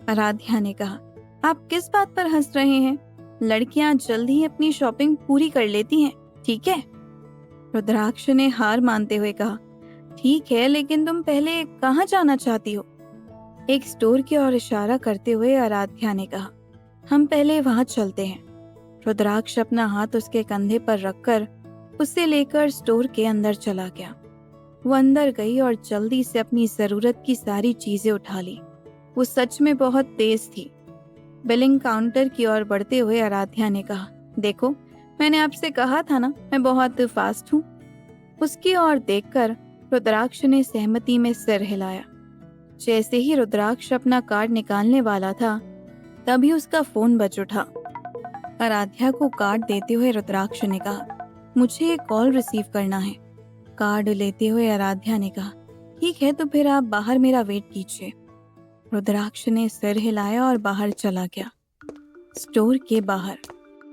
आराध्या ने कहा, आप किस बात पर हंस रहे हैं? लड़कियां जल्दी ही अपनी शॉपिंग पूरी कर लेती हैं, ठीक है? रुद्राक्ष ने हार मानते हुए कहा, ठीक है, लेकिन तुम पहले कहाँ जाना चाहती हो? एक स्टोर की ओर इशारा करते हुए आराध्या ने कहा, हम पहले वहां चलते हैं। रुद्राक्ष अपना हाथ उसके कंधे पर रखकर उसे लेकर स्टोर के अंदर चला गया। वो अंदर गई और जल्दी से अपनी जरूरत की सारी चीजें उठा ली। वो सच में बहुत तेज थी। बिलिंग काउंटर की ओर बढ़ते हुए आराध्या ने कहा, देखो मैंने आपसे कहा था ना, मैं बहुत फास्ट हूँ। उसकी ओर देखकर रुद्राक्ष ने सहमति में सिर हिलाया। जैसे ही रुद्राक्ष अपना कार्ड निकालने वाला था, तभी उसका फोन बज उठा। आराध्या को कार्ड देते हुए रुद्राक्ष ने कहा, मुझे एक कॉल रिसीव करना है। कार्ड लेते हुए आराध्या ने कहा, ठीक है तो फिर आप बाहर मेरा वेट कीजिए। रुद्राक्ष ने सिर हिलाया और बाहर चला गया। स्टोर के बाहर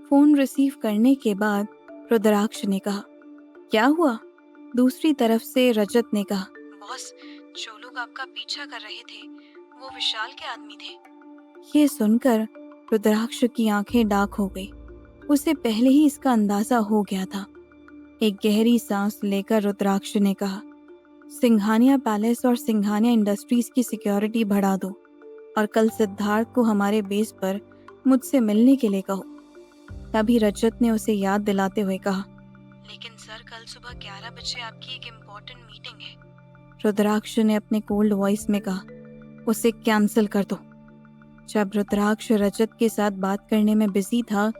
फोन रिसीव करने के बाद रुद्राक्ष ने कहा, क्या हुआ? दूसरी तरफ से रजत ने कहा, बॉस, जो लोग आपका पीछा कर रहे थे वो विशाल के आदमी थे। ये सुनकर रुद्राक्ष की आंखें डार्क हो गई। उसे पहले ही इसका अंदाजा हो गया था। एक गहरी सांस लेकर रुद्राक्ष ने कहा, सिंघानिया पैलेस और सिंघानिया इंडस्ट्रीज की सिक्योरिटी बढ़ा दो और कल सिद्धार्थ को हमारे बेस पर मुझसे मिलने के लिए कहो। तभी रजत ने उसे याद दिलाते हुए कहा, लेकिन सर कल सुबह 11 बजे आपकी एक इम्पोर्टेंट मीटिंग है। रुद्राक्ष ने अपने कोल्ड वॉइस में कहा, उसे कैंसिल कर दो। जब रुद्राक्ष रजत के साथ बात करने में बिजी था,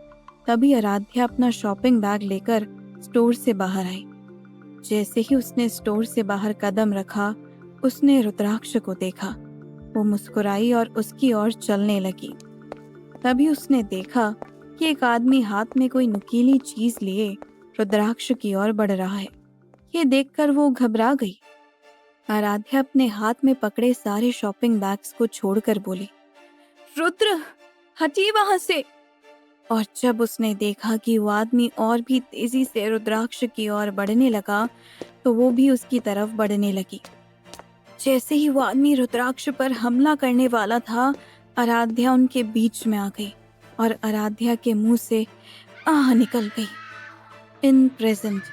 तभी आराध्या अपना शॉपिंग बैग लेकर स्टोर से बाहर आई। जैसे ही उसने स्टोर से बाहर कदम रखा, उसने रुद्राक्ष को देखा। वो मुस्कुराई और उसकी ओर चलने लगी। तभी उसने देखा कि एक आदमी हाथ में कोई नुकीली चीज लिए रुद्राक्ष की ओर बढ़ रहा है। ये देखकर वो घबरा गई। आराध्या अपने हाथ में पकड़े सारे शॉपिंग बैग्स को छोड़कर बोली, रुद्र, हटिए वहां से। और जब उसने देखा कि वो आदमी और भी तेजी से रुद्राक्ष की ओर बढ़ने लगा, तो वो भी उसकी तरफ बढ़ने लगी। जैसे ही वो आदमी रुद्राक्ष पर हमला करने वाला था, आराध्या उनके बीच में आ गई और आराध्या के मुंह से आह निकल गई। इन प्रेजेंट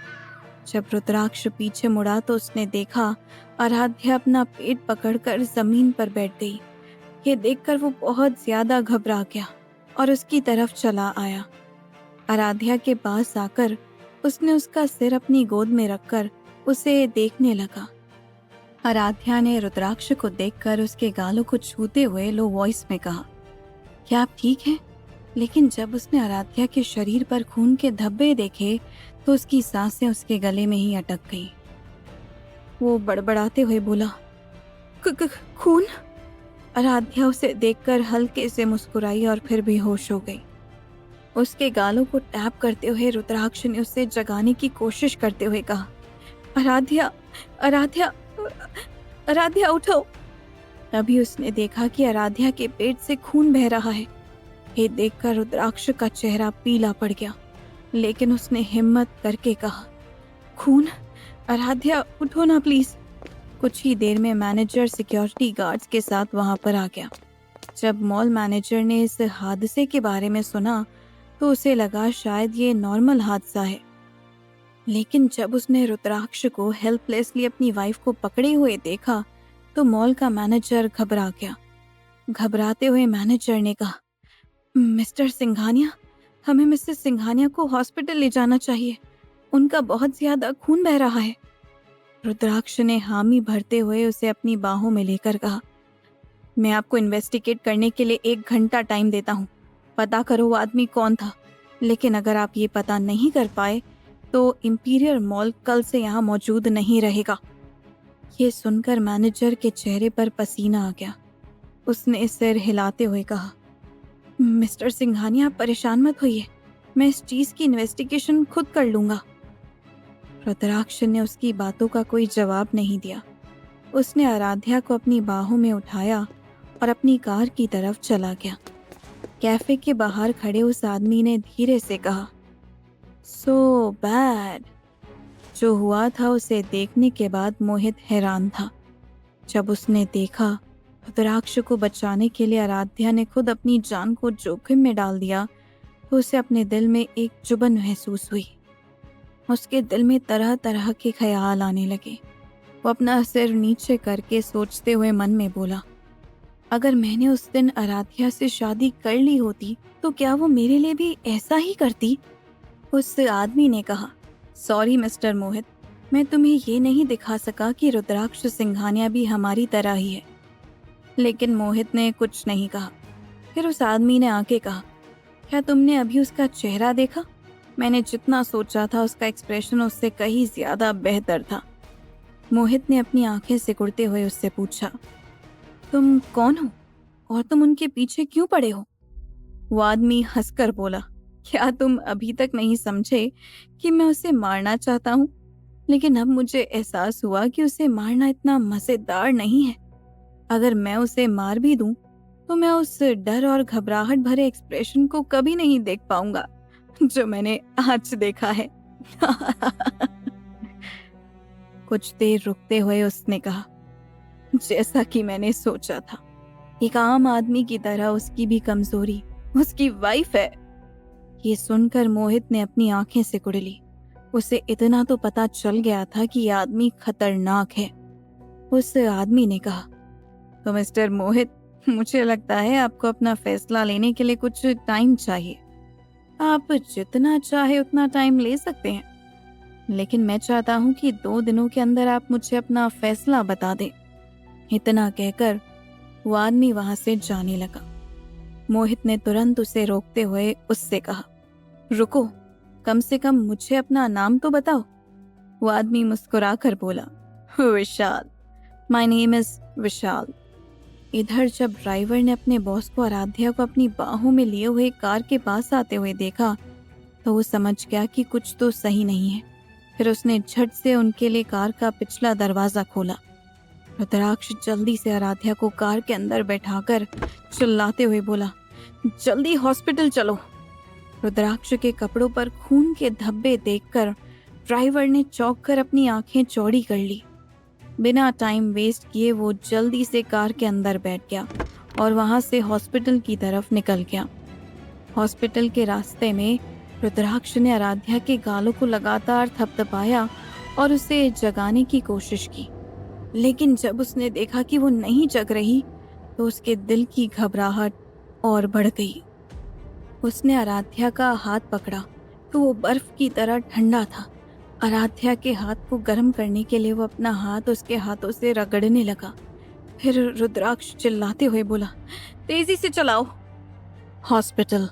जब रुद्राक्ष पीछे मुड़ा तो उसने देखा आराध्या अपना पेट पकड़कर जमीन पर बैठ गई। ये देखकर वो बहुत ज्यादा घबरा गया और उसकी तरफ चला आया। आराध्या के पास आकर उसने उसका सिर अपनी गोद में रखकर उसे देखने लगा। आराध्या ने रुद्राक्ष को देखकर उसके गालों को छूते हुए लो वॉइस में कहा, क्या आप ठीक हैं? लेकिन जब उसने आराध्या के शरीर पर खून के धब्बे देखे तो उसकी सांसें उसके गले में ही अटक गई। वो बड़बड़ाते हुए बोला, खून? आराध्या उसे देखकर हल्के से मुस्कुराई और फिर भी होश हो गई। उसके गालों को टैप करते हुए रुद्राक्ष ने उसे जगाने की कोशिश करते हुए कहा, आराध्या, आराध्या, आराध्या उठो। तभी उसने देखा कि आराध्या के पेट से खून बह रहा है। ये देखकर रुद्राक्ष का चेहरा पीला पड़ गया, लेकिन उसने हिम्मत करके कहा, खून? आराध्या उठो ना प्लीज। कुछ ही देर में मैनेजर सिक्योरिटी गार्ड्स के साथ वहां पर आ गया। जब मॉल मैनेजर ने इस हादसे के बारे में सुना तो उसे लगा शायद ये नॉर्मल हादसा है, लेकिन जब उसने रुद्राक्ष को हेल्पलेसली अपनी वाइफ को पकड़े हुए देखा तो मॉल का मैनेजर घबरा गया। घबराते हुए मैनेजर ने कहा, मिस्टर सिंघानिया, हमें मिसेस सिंघानिया को हॉस्पिटल ले जाना चाहिए, उनका बहुत ज्यादा खून बह रहा है। रुद्राक्ष ने हामी भरते हुए उसे अपनी बाहों में लेकर कहा, मैं आपको इन्वेस्टिगेट करने के लिए 1 घंटा टाइम देता हूँ। पता करो वो आदमी कौन था, लेकिन अगर आप ये पता नहीं कर पाए तो इंपीरियल मॉल कल से यहाँ मौजूद नहीं रहेगा। ये सुनकर मैनेजर के चेहरे पर पसीना आ गया। उसने सिर हिलाते हुए कहा, मिस्टर सिंघानिया, आप परेशान मत होइए, मैं इस चीज की इन्वेस्टिगेशन खुद कर लूंगा। रुद्राक्ष ने उसकी बातों का कोई जवाब नहीं दिया। उसने आराध्या को अपनी बाहों में उठाया और अपनी कार की तरफ चला गया। कैफे के बाहर खड़े उस आदमी ने धीरे से कहा, सो बैड। जो हुआ था उसे देखने के बाद मोहित हैरान था। जब उसने देखा रुद्राक्ष को बचाने के लिए आराध्या ने खुद अपनी जान को जोखिम में डाल दिया तो उसे अपने दिल में एक चुभन महसूस हुई। उसके दिल में तरह तरह के ख्याल आने लगे। वो अपना सिर नीचे करके सोचते हुए मन में बोला, अगर मैंने उस दिन आराध्या से शादी कर ली होती तो क्या वो मेरे लिए भी ऐसा ही करती? उस आदमी ने कहा, सॉरी मिस्टर मोहित, मैं तुम्हें ये नहीं दिखा सका कि रुद्राक्ष सिंघानिया भी हमारी तरह ही है। लेकिन मोहित ने कुछ नहीं कहा। फिर उस आदमी ने आके कहा, क्या तुमने अभी उसका चेहरा देखा? मैंने जितना सोचा था उसका एक्सप्रेशन उससे कहीं ज्यादा बेहतर था। मोहित ने अपनी आंखें सिकुड़ते हुए उससे पूछा, तुम कौन हो और तुम उनके पीछे क्यों पड़े हो? वो आदमी हंसकर बोला, क्या तुम अभी तक नहीं समझे कि मैं उसे मारना चाहता हूँ? लेकिन अब मुझे एहसास हुआ कि उसे मारना इतना मजेदार नहीं है। अगर मैं उसे मार भी दूं तो मैं उस डर और घबराहट भरे एक्सप्रेशन को कभी नहीं देख पाऊंगा जो मैंने आज देखा है। कुछ देर रुकते हुए उसने कहा, जैसा कि मैंने सोचा था, एक आम आदमी की तरह उसकी भी कमजोरी उसकी वाइफ है। ये सुनकर मोहित ने अपनी आंखें सिकुड़ ली। उसे इतना तो पता चल गया था कि यह आदमी खतरनाक है। उस आदमी ने कहा, तो मिस्टर मोहित, मुझे लगता है आपको अपना फैसला लेने के लिए कुछ टाइम चाहिए। आप जितना चाहे उतना टाइम ले सकते हैं, लेकिन मैं चाहता हूँ कि 2 दिनों के अंदर आप मुझे अपना फैसला बता दें। इतना कहकर वो आदमी वहां से जाने लगा। मोहित ने तुरंत उसे रोकते हुए उससे कहा, रुको, कम से कम मुझे अपना नाम तो बताओ। वो आदमी मुस्कुराकर बोला, विशाल, माय नेम इज विशाल। इधर जब ड्राइवर ने अपने बॉस को आराध्या को अपनी बाहों में लिए हुए कार के पास आते हुए देखा तो वो समझ गया कि कुछ तो सही नहीं है। फिर उसने झट से उनके लिए कार का पिछला दरवाजा खोला। रुद्राक्ष जल्दी से आराध्या को कार के अंदर बैठाकर चिल्लाते हुए बोला, जल्दी हॉस्पिटल चलो। रुद्राक्ष के कपड़ों पर खून के धब्बे देखकर ड्राइवर ने चौंक कर अपनी आंखें चौड़ी कर ली। बिना टाइम वेस्ट किए वो जल्दी से कार के अंदर बैठ गया और वहां से हॉस्पिटल की तरफ निकल गया। हॉस्पिटल के रास्ते में रुद्राक्ष ने आराध्या के गालों को लगातार थपथपाया और उसे जगाने की कोशिश की, लेकिन जब उसने देखा कि वो नहीं जग रही तो उसके दिल की घबराहट और बढ़ गई। उसने आराध्या का हाथ पकड़ा तो वो बर्फ की तरह ठंडा था। आराध्या के हाथ को गर्म करने के लिए वो अपना हाथ उसके हाथों से रगड़ने लगा। फिर रुद्राक्ष चिल्लाते हुए बोला, तेजी से चलाओ। हॉस्पिटल।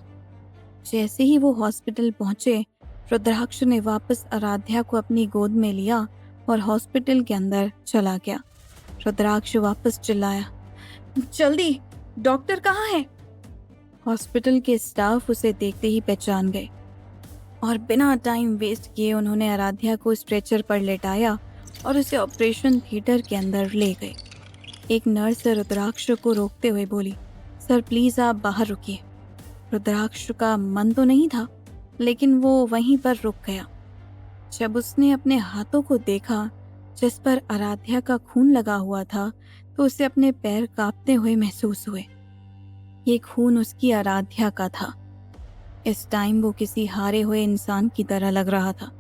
जैसे ही वो हॉस्पिटल पहुंचे, रुद्राक्ष ने वापस आराध्या को अपनी गोद में लिया और हॉस्पिटल के अंदर चला गया। रुद्राक्ष वापस चिल्लाया, जल्दी, डॉक्टर कहाँ है? हॉस्पिटल के स्टाफ उसे देखते ही पहचान गए और बिना टाइम वेस्ट किए उन्होंने आराध्या को स्ट्रेचर पर लेटाया और उसे ऑपरेशन थिएटर के अंदर ले गए। एक नर्स रुद्राक्ष को रोकते हुए बोली, सर प्लीज आप बाहर रुकिए। रुद्राक्ष का मन तो नहीं था, लेकिन वो वहीं पर रुक गया। जब उसने अपने हाथों को देखा जिस पर आराध्या का खून लगा हुआ था तो उसे अपने पैर कांपते हुए महसूस हुए। ये खून उसकी आराध्या का था। इस टाइम वो किसी हारे हुए इंसान की तरह लग रहा था।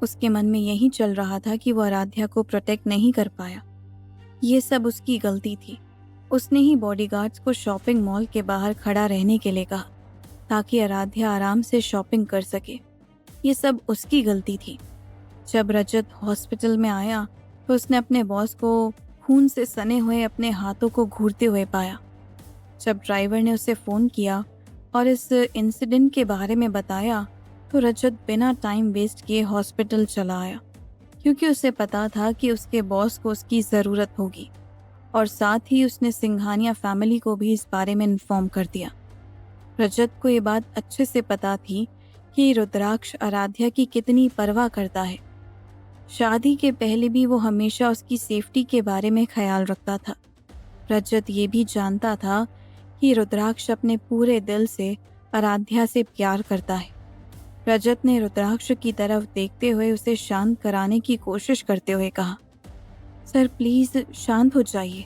उसके मन में यही चल रहा था कि वो आराध्या को प्रोटेक्ट नहीं कर पाया। ये सब उसकी गलती थी। उसने ही बॉडीगार्ड्स को शॉपिंग मॉल के बाहर खड़ा रहने के लिए कहा ताकि आराध्या आराम से शॉपिंग कर सके। ये सब उसकी गलती थी। जब रजत हॉस्पिटल में आया तो उसने अपने बॉस को खून से सने हुए अपने हाथों को घूरते हुए पाया। जब ड्राइवर ने उसे फ़ोन किया और इस इंसिडेंट के बारे में बताया तो रजत बिना टाइम वेस्ट किए हॉस्पिटल चला आया, क्योंकि उसे पता था कि उसके बॉस को उसकी ज़रूरत होगी। और साथ ही उसने सिंघानिया फैमिली को भी इस बारे में इन्फॉर्म कर दिया। रजत को ये बात अच्छे से पता थी कि रुद्राक्ष आराध्या की कितनी परवाह करता है। शादी के पहले भी वो हमेशा उसकी सेफ्टी के बारे में ख्याल रखता था। रजत ये भी जानता था कि रुद्राक्ष अपने पूरे दिल से आराध्या से प्यार करता है। रजत ने रुद्राक्ष की तरफ देखते हुए उसे शांत कराने की कोशिश करते हुए कहा, सर प्लीज शांत हो जाइए।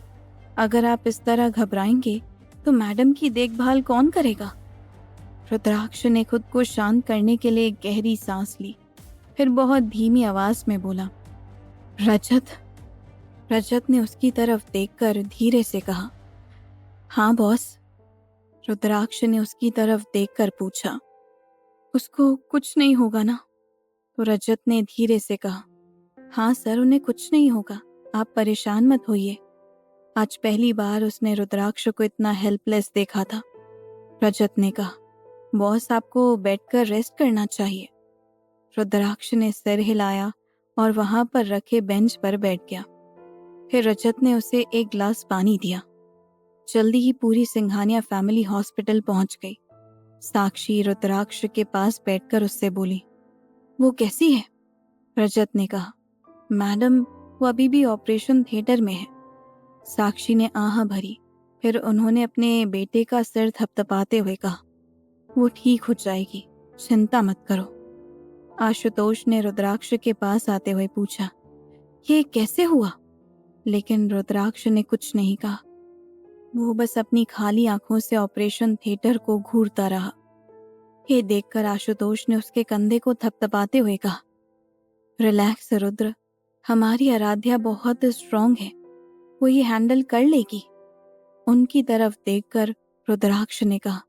अगर आप इस तरह घबराएंगे तो मैडम की देखभाल कौन करेगा? रुद्राक्ष ने खुद को शांत करने के लिए एक गहरी सांस ली, फिर बहुत धीमी आवाज में बोला, रजत। रजत ने उसकी तरफ देखकर धीरे से कहा, हाँ बॉस, रुद्राक्ष ने उसकी तरफ देखकर पूछा। उसको कुछ नहीं होगा ना? तो रजत ने धीरे से कहा, हाँ सर, उन्हें कुछ नहीं होगा, आप परेशान मत होइए। आज पहली बार उसने रुद्राक्ष को इतना हेल्पलेस देखा था। रजत ने कहा, बॉस आपको बैठकर रेस्ट करना चाहिए। रुद्राक्ष ने सिर हिलाया और वहां पर रखे बेंच पर बैठ गया। फिर रजत ने उसे एक गिलास पानी दिया। जल्दी ही पूरी सिंघानिया फैमिली हॉस्पिटल पहुंच गई। साक्षी रुद्राक्ष के पास बैठकर उससे बोली, वो कैसी है? रजत ने कहा, मैडम, वो अभी भी ऑपरेशन थिएटर में है। साक्षी ने आह भरी। फिर उन्होंने अपने बेटे का सिर थपथपाते हुए कहा, वो ठीक हो जाएगी, चिंता मत करो। आशुतोष ने रुद्राक्ष के पास आते हुए पूछा, ये कैसे हुआ? लेकिन रुद्राक्ष ने कुछ नहीं कहा। वो बस अपनी खाली आंखों से ऑपरेशन थिएटर को घूरता रहा। ये देखकर आशुतोष ने उसके कंधे को थपथपाते हुए कहा, रिलैक्स रुद्र, हमारी आराध्या बहुत स्ट्रांग है, वो ये हैंडल कर लेगी। उनकी तरफ देखकर रुद्राक्ष ने कहा,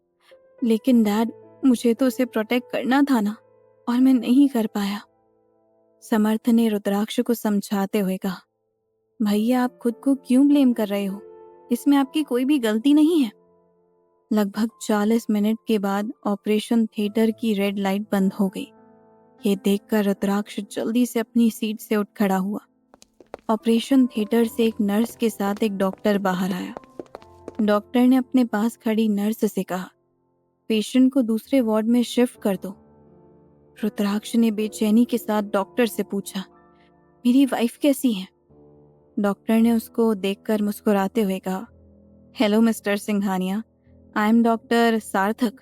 लेकिन डैड, मुझे तो उसे प्रोटेक्ट करना था ना, और मैं नहीं कर पाया। समर्थ ने रुद्राक्ष को समझाते हुए कहा, भैया आप खुद को क्यों ब्लेम कर रहे हो? इसमें आपकी कोई भी गलती नहीं है। लगभग 40 मिनट के बाद ऑपरेशन थिएटर की रेड लाइट बंद हो गई। ये देखकर रुद्राक्ष जल्दी से अपनी सीट से उठ खड़ा हुआ। ऑपरेशन थिएटर से एक नर्स के साथ एक डॉक्टर बाहर आया। डॉक्टर ने अपने पास खड़ी नर्स से कहा, पेशेंट को दूसरे वार्ड में शिफ्ट कर दो। रुद्राक्ष ने बेचैनी के साथ डॉक्टर से पूछा, मेरी वाइफ कैसी है? डॉक्टर ने उसको देखकर मुस्कुराते हुए कहा, hello mister Singhania, I am doctor सार्थक।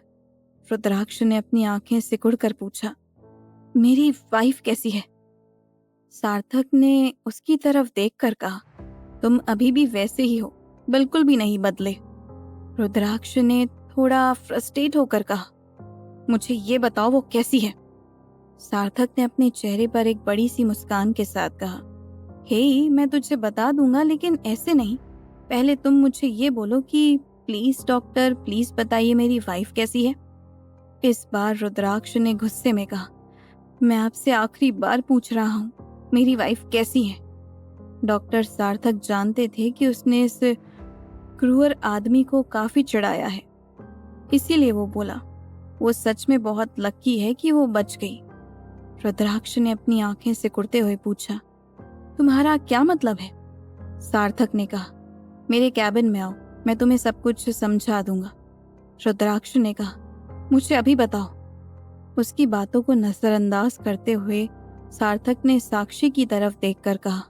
रुद्राक्ष ने अपनी आंखें सिकुड़कर पूछा, मेरी वाइफ कैसी है? सार्थक ने उसकी तरफ देखकर कहा, तुम अभी भी वैसे ही हो, बिल्कुल भी नहीं बदले। रुद्राक्ष ने थोड़ा फ्रस्ट्रेट होकर कहा, मुझे ये बताओ वो कैसी है? सार्थक ने अपने चेहरे पर एक बड़ी सी मुस्कान के साथ कहा, हे मैं तुझे बता दूंगा, लेकिन ऐसे नहीं। पहले तुम मुझे ये बोलो कि प्लीज डॉक्टर, प्लीज बताइए मेरी वाइफ कैसी है? इस बार रुद्राक्ष ने गुस्से में कहा, मैं आपसे आखिरी बार पूछ रहा हूँ, मेरी वाइफ कैसी है? डॉक्टर सार्थक जानते थे कि उसने इस क्रूर आदमी को काफी चिढ़ाया है, इसीलिए वो बोला, वो सच में बहुत लकी है कि वो बच गई। रुद्राक्ष ने अपनी आंखें सिकुड़ते हुए पूछा, तुम्हारा क्या मतलब है? सार्थक ने कहा, मेरे कैबिन में आओ, मैं तुम्हें सब कुछ समझा दूंगा। रुद्राक्ष ने कहा, मुझे अभी बताओ। उसकी बातों को नजरअंदाज करते हुए सार्थक ने साक्षी की तरफ देखकर कहा,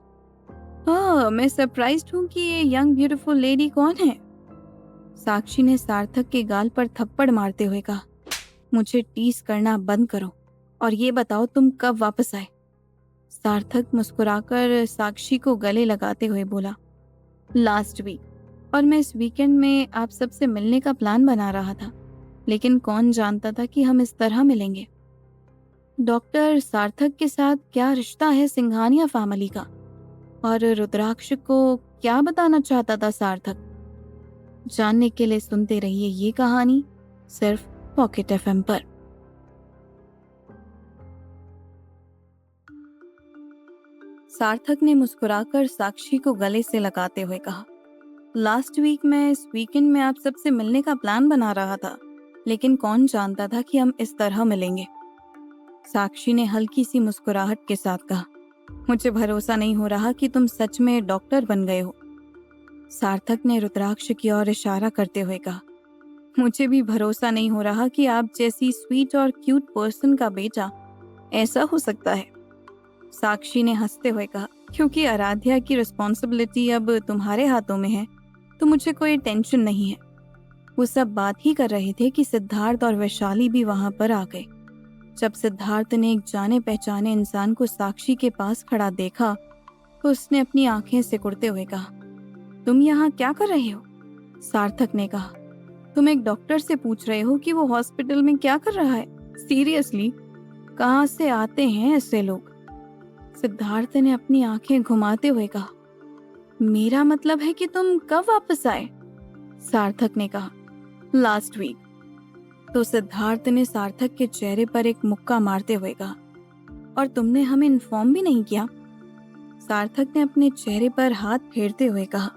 हाँ, मैं सरप्राइज्ड हूँ कि ये यंग ब्यूटीफुल लेडी कौन है? साक्षी ने सार्थक के गाल पर थप्पड़ मारते हुए कहा, मुझे टीस करना बंद करो और ये बताओ तुम कब वापस आए? सार्थक मुस्कुराकर साक्षी को गले लगाते हुए बोला, लास्ट वीक, और मैं इस वीकेंड में आप सबसे मिलने का प्लान बना रहा था, लेकिन कौन जानता था कि हम इस तरह मिलेंगे। डॉक्टर सार्थक के साथ क्या रिश्ता है सिंघानिया फैमिली का, और रुद्राक्ष को क्या बताना चाहता था सार्थक? जानने के लिए सुनते रहिए ये कहानी सिर्फ पॉकेट एफएम पर। सार्थक ने मुस्कुराकर साक्षी को गले से लगाते हुए कहा, लास्ट वीक मैं इस वीकेंड में आप सबसे मिलने का प्लान बना रहा था, लेकिन कौन जानता था कि हम इस तरह मिलेंगे। साक्षी ने हल्की सी मुस्कुराहट के साथ कहा, मुझे भरोसा नहीं हो रहा कि तुम सच में डॉक्टर बन गए हो। सार्थक ने रुद्राक्ष की ओर इशारा करते हुए कहा, मुझे भी भरोसा नहीं हो रहा कि आप जैसी स्वीट और क्यूट पर्सन का बेटा ऐसा हो सकता है। साक्षी ने हंसते हुए कहा, क्योंकि आराध्या की रिस्पॉन्सिबिलिटी अब तुम्हारे हाथों में है तो मुझे कोई टेंशन नहीं है। वो सब बात ही कर रहे थे कि सिद्धार्थ और वैशाली भी वहां पर आ गए। जब सिद्धार्थ ने एक जाने पहचाने इंसान को साक्षी के पास खड़ा देखा तो उसने अपनी आंखें सिकुड़ते हुए कहा, तुम यहाँ क्या कर रहे हो? सार्थक ने कहा, तुम एक डॉक्टर से पूछ रहे हो कि वो हॉस्पिटल में क्या कर रहा है? सीरियसली, कहाँ से आते हैं ऐसे लोग? सिद्धार्थ ने अपनी आंखें घुमाते हुए कहा, मेरा मतलब है कि तुम कब वापस आए? सार्थक ने कहा। Last week. तो सिद्धार्थ ने सार्थक के चेहरे पर एक मुक्का मारते हुए कहा। और तुमने हमें इन्फॉर्म भी नहीं किया? सार्थक ने अपने चेहरे पर हाथ फेरते हुए कहा।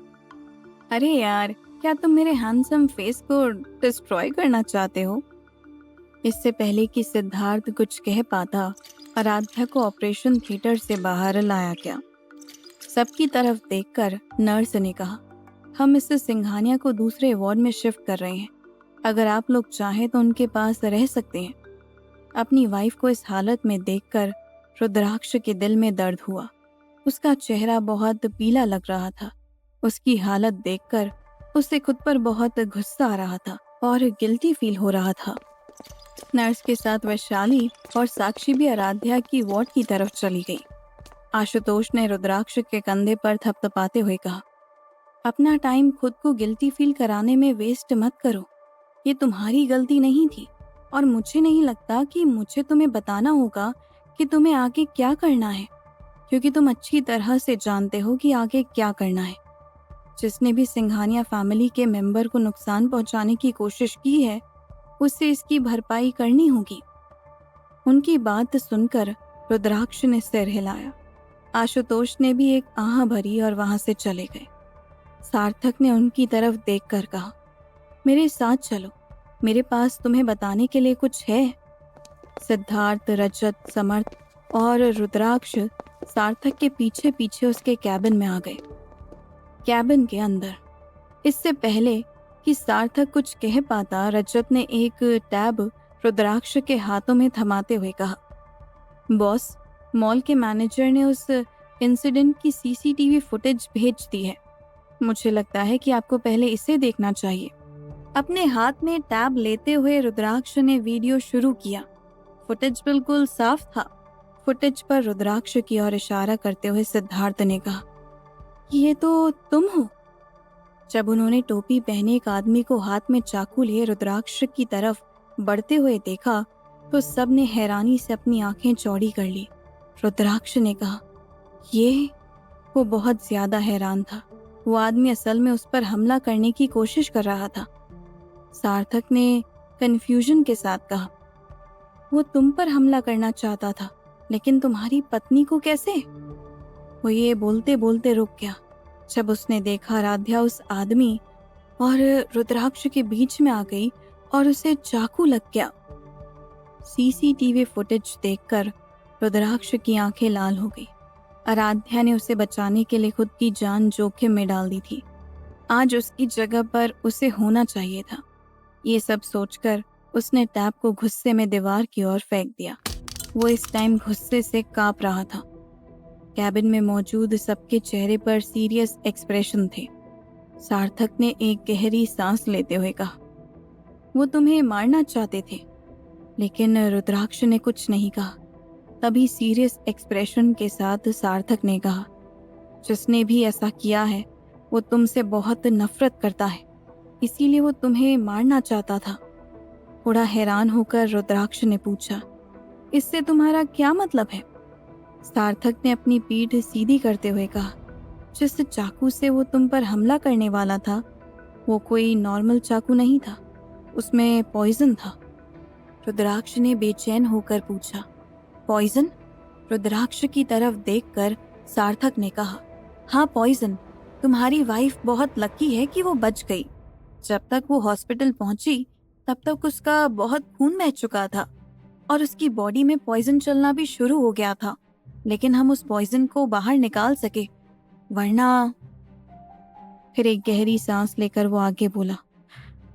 अरे यार, क्या तुम मेरे हैंडसम फेस को डिस्ट्रॉय करना चाहते हो? इससे पहले कि सिद्धार्थ कुछ कह पाता, आराध्या को ऑपरेशन थिएटर से बाहर लाया गया। सबकी तरफ देखकर नर्स ने कहा, हम मिसेस सिंघानिया को दूसरे वार्ड में शिफ्ट कर रहे हैं। अगर आप लोग चाहें तो उनके पास रह सकते हैं। अपनी वाइफ को इस हालत में देखकर रुद्राक्ष के दिल में दर्द हुआ। उसका चेहरा बहुत पीला लग रहा था। उसकी हालत देखकर उसे खुद पर बहुत गुस्सा आ रहा था और गिल्टी फील हो रहा था। नर्स के साथ वैशाली और साक्षी भी आराध्या की वार्ड की तरफ चली गई। आशुतोष ने रुद्राक्ष के कंधे पर थपथपाते हुए कहा, अपना टाइम खुद को गिल्टी फील कराने में वेस्ट मत करो। ये तुम्हारी गलती नहीं थी और मुझे नहीं लगता कि मुझे तुम्हें बताना होगा कि तुम्हें आगे क्या करना है, क्योंकि तुम अच्छी तरह से जानते हो कि आगे क्या करना है। जिसने भी सिंघानिया फैमिली के मेंबर को नुकसान पहुंचाने की कोशिश की है, उससे इसकी भरपाई करनी होगी। उनकी बात सुनकर रुद्राक्ष ने सिर हिलाया। आशुतोष ने भी एक आह भरी और वहां से चले गए। सार्थक ने उनकी तरफ देखकर कहा, मेरे साथ चलो, मेरे पास तुम्हें बताने के लिए कुछ है। सिद्धार्थ, रजत, समर्थ और रुद्राक्ष सार्थक के पीछे पीछे उसके कैबिन में आ गए। कैबिन के अंदर इससे पहले कि सार्थक कुछ कह पाता, रजत ने एक टैब रुद्राक्ष के हाथों में थमाते हुए कहा, बॉस, मॉल के मैनेजर ने उस इंसिडेंट की सीसीटीवी फुटेज भेज दी है। मुझे लगता है कि आपको पहले इसे देखना चाहिए। अपने हाथ में टैब लेते हुए रुद्राक्ष ने वीडियो शुरू किया। फुटेज बिल्कुल साफ था। फुटेज पर रुद्राक्ष की ओर इशारा करते हुए सिद्धार्थ ने कहा, ये तो तुम हो। जब उन्होंने टोपी पहने एक आदमी को हाथ में चाकू लिए रुद्राक्ष की तरफ बढ़ते हुए देखा तो सबने हैरानी से अपनी आंखें चौड़ी कर ली। रुद्राक्ष ने कहा, ये? वो बहुत ज्यादा हैरान था। वो आदमी असल में उस पर हमला करने की कोशिश कर रहा था। सार्थक ने कंफ्यूजन के साथ कहा, वो तुम पर हमला करना चाहता था, लेकिन तुम्हारी पत्नी को कैसे? वो ये बोलते बोलते रुक गया जब उसने देखा आराध्या उस आदमी और रुद्राक्ष के बीच में आ गई और उसे चाकू लग गया। सीसीटीवी फुटेज देखकर रुद्राक्ष की आंखें लाल हो गई। आराध्या ने उसे बचाने के लिए खुद की जान जोखिम में डाल दी थी। आज उसकी जगह पर उसे होना चाहिए था। ये सब सोचकर उसने टैब को गुस्से में दीवार की ओर फेंक दिया। वो इस टाइम गुस्से से कांप रहा था। कैबिन में मौजूद सबके चेहरे पर सीरियस एक्सप्रेशन थे। सार्थक ने एक गहरी सांस लेते हुए कहा, वो तुम्हें मारना चाहते थे। लेकिन रुद्राक्ष ने कुछ नहीं कहा। तभी सीरियस एक्सप्रेशन के साथ सार्थक ने कहा, जिसने भी ऐसा किया है वो तुमसे बहुत नफरत करता है, इसीलिए वो तुम्हें मारना चाहता था। थोड़ा हैरान होकर रुद्राक्ष ने पूछा, इससे तुम्हारा क्या मतलब है? सार्थक ने अपनी पीठ सीधी करते हुए कहा, जिस चाकू से वो तुम पर हमला करने वाला था वो कोई नॉर्मल चाकू नहीं था, उसमें पॉइजन था। रुद्राक्ष ने बेचैन होकर पूछा, पॉइजन? रुद्राक्ष की तरफ देखकर सार्थक ने कहा, हाँ पॉइजन। तुम्हारी वाइफ बहुत लकी है कि वो बच गई। जब तक वो हॉस्पिटल पहुंची तब तक उसका बहुत खून बह चुका था और उसकी बॉडी में पॉइजन चलना भी शुरू हो गया था, लेकिन हम उस पॉइजन को बाहर निकाल सके, वरना। फिर एक गहरी सांस लेकर वो आगे बोला,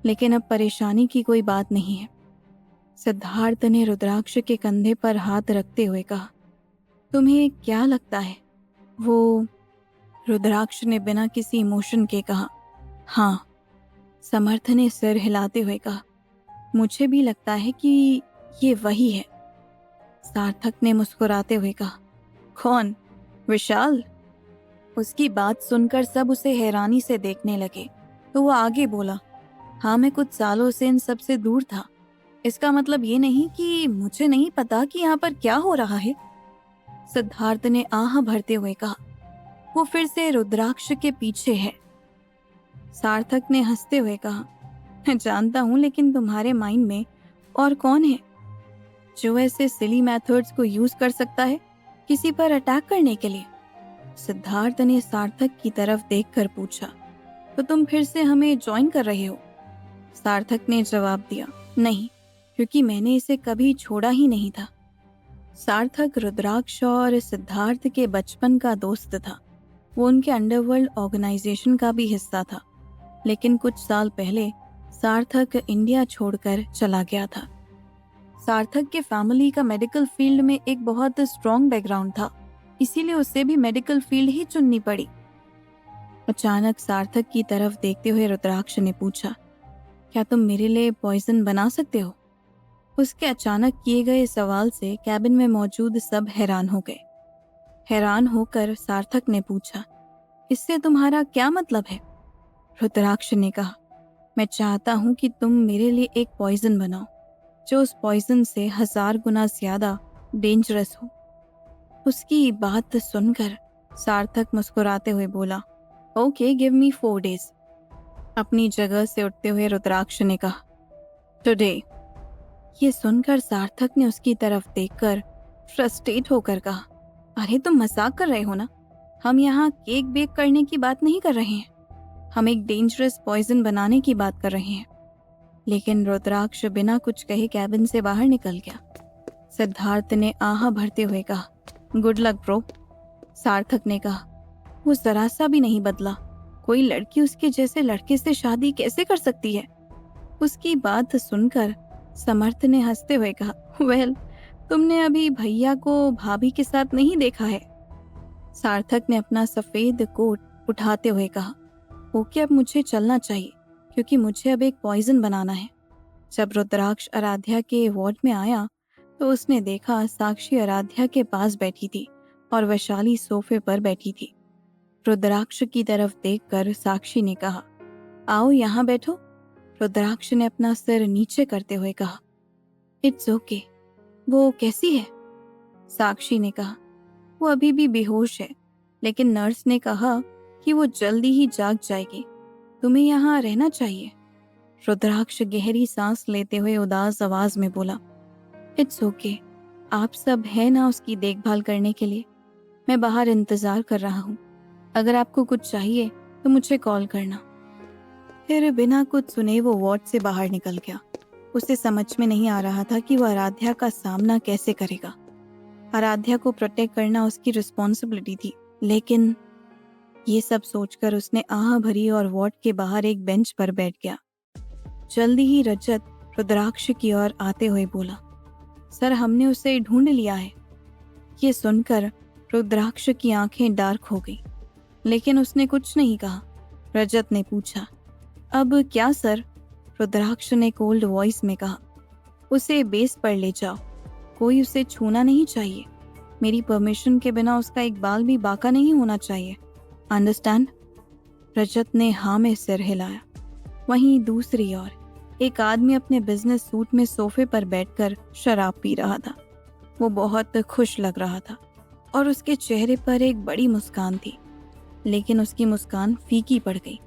लेकिन अब परेशानी की कोई बात नहीं है। सिद्धार्थ ने रुद्राक्ष के कंधे पर हाथ रखते हुए कहा, तुम्हें क्या लगता है वो? रुद्राक्ष ने बिना किसी इमोशन के कहा, हाँ। समर्थ ने सिर हिलाते हुए कहा, मुझे भी लगता है कि ये वही है। सार्थक ने मुस्कुराते हुए कहा, कौन? विशाल? उसकी बात सुनकर सब उसे हैरानी से देखने लगे तो वो आगे बोला, हाँ, मैं कुछ सालों से इन सब से दूर था। इसका मतलब ये नहीं कि मुझे नहीं पता कि यहाँ पर क्या हो रहा है। सिद्धार्थ ने आह भरते हुए कहा, वो फिर से रुद्राक्ष के पीछे है। सार्थक ने हंसते हुए कहा, मैं जानता हूं, लेकिन तुम्हारे माइंड में और कौन है जो ऐसे सिली मेथड्स को यूज कर सकता है किसी पर अटैक करने के लिए? सिद्धार्थ ने सार्थक की तरफ देखकर पूछा, तो तुम फिर से हमें ज्वाइन कर रहे हो? सार्थक ने जवाब दिया, नहीं, क्योंकि मैंने इसे कभी छोड़ा ही नहीं था। सार्थक रुद्राक्ष और सिद्धार्थ के बचपन का दोस्त था। वो उनके अंडरवर्ल्ड ऑर्गेनाइजेशन का भी हिस्सा था। लेकिन कुछ साल पहले सार्थक इंडिया छोड़कर चला गया था। सार्थक के फैमिली का मेडिकल फील्ड में एक बहुत स्ट्रॉन्ग बैकग्राउंड था, इसीलिए उसे भी मेडिकल फील्ड ही चुननी पड़ी। अचानक सार्थक की तरफ देखते हुए रुद्राक्ष ने पूछा, क्या तुम मेरे लिए पॉइजन बना सकते हो? उसके अचानक किए गए सवाल से कैबिन में मौजूद सब हैरान हो गए। हैरान होकर सार्थक ने पूछा, इससे तुम्हारा क्या मतलब है? रुद्राक्ष ने कहा, मैं चाहता हूं कि तुम मेरे लिए एक पॉइजन बनाओ जो उस पॉइजन से 1000 गुना ज्यादा डेंजरस हो। उसकी बात सुनकर सार्थक मुस्कुराते हुए बोला, ओके, गिव मी 4 days। अपनी जगह से उठते हुए रुद्राक्ष ने कहा, टुडे। ये सुनकर सार्थक ने उसकी तरफ देखकर फ्रस्ट्रेट होकर कहा, अरे तुम मजाक कर रहे हो ना? हम यहाँ केक बेक करने की बात नहीं कर रहे हैं, हम एक डेंजरस पॉइजन बनाने की बात कर रहे हैं। लेकिन रुद्राक्ष बिना कुछ कहे कैबिन से बाहर निकल गया। सिद्धार्थ ने आहा भरते हुए कहा, गुड लक ब्रो। सार्थक ने कहा, वो जरा सा भी नहीं बदला। कोई लड़की उसके जैसे लड़के से शादी कैसे कर सकती है? उसकी बात सुनकर समर्थ ने हंसते हुए कहा, वेल, तुमने अभी भैया को भाभी के साथ नहीं देखा है। सार्थक ने अपना सफेद कोट उठाते हुए कहा, ओके, अब मुझे चलना चाहिए क्योंकि मुझे अब एक पॉइजन बनाना है। जब रुद्राक्ष आराध्या के वार्ड में आया तो उसने देखा साक्षी आराध्या के पास बैठी थी और वैशाली सोफे पर बैठी थी। रुद्राक्ष की तरफ देखकर साक्षी ने कहा, आओ यहाँ बैठो। रुद्राक्ष ने अपना सिर नीचे करते हुए कहा, इट्स ओके। वो कैसी है? साक्षी ने कहा, वो अभी भी बेहोश है, लेकिन नर्स ने कहा कि वो जल्दी ही जाग जाएगी। तुम्हें यहाँ रहना चाहिए। रुद्राक्ष गहरी सांस लेते हुए उदास आवाज में बोला, इट्स ओके, आप सब है ना उसकी देखभाल करने के लिए। मैं बाहर इंतजार कर रहा हूँ। अगर आपको कुछ चाहिए तो मुझे कॉल करना। फिर बिना कुछ सुने वो वार्ड से बाहर निकल गया। उसे समझ में नहीं आ रहा था कि वो आराध्या का सामना कैसे करेगा। आराध्या को प्रोटेक्ट करना उसकी रिस्पॉन्सिबिलिटी थी, लेकिन ये सब सोचकर उसने आह भरी और वार्ड के बाहर एक बेंच पर बैठ गया। जल्दी ही रजत रुद्राक्ष की ओर आते हुए बोला, सर, हमने उसे ढूंढ लिया है। ये सुनकर रुद्राक्ष की आंखें डार्क हो गई, लेकिन उसने कुछ नहीं कहा। रजत ने पूछा, अब क्या सर? रुद्राक्ष ने कोल्ड वॉइस में कहा, उसे बेस पर ले जाओ। कोई उसे छूना नहीं चाहिए। मेरी परमिशन के बिना उसका एक बाल भी बाका नहीं होना चाहिए। अंडरस्टैंड? रजत ने हाँ में सिर हिलाया। वहीं दूसरी ओर एक आदमी अपने बिजनेस सूट में सोफे पर बैठकर शराब पी रहा था। वो बहुत खुश लग रहा था और उसके चेहरे पर एक बड़ी मुस्कान थी, लेकिन उसकी मुस्कान फीकी पड़ गई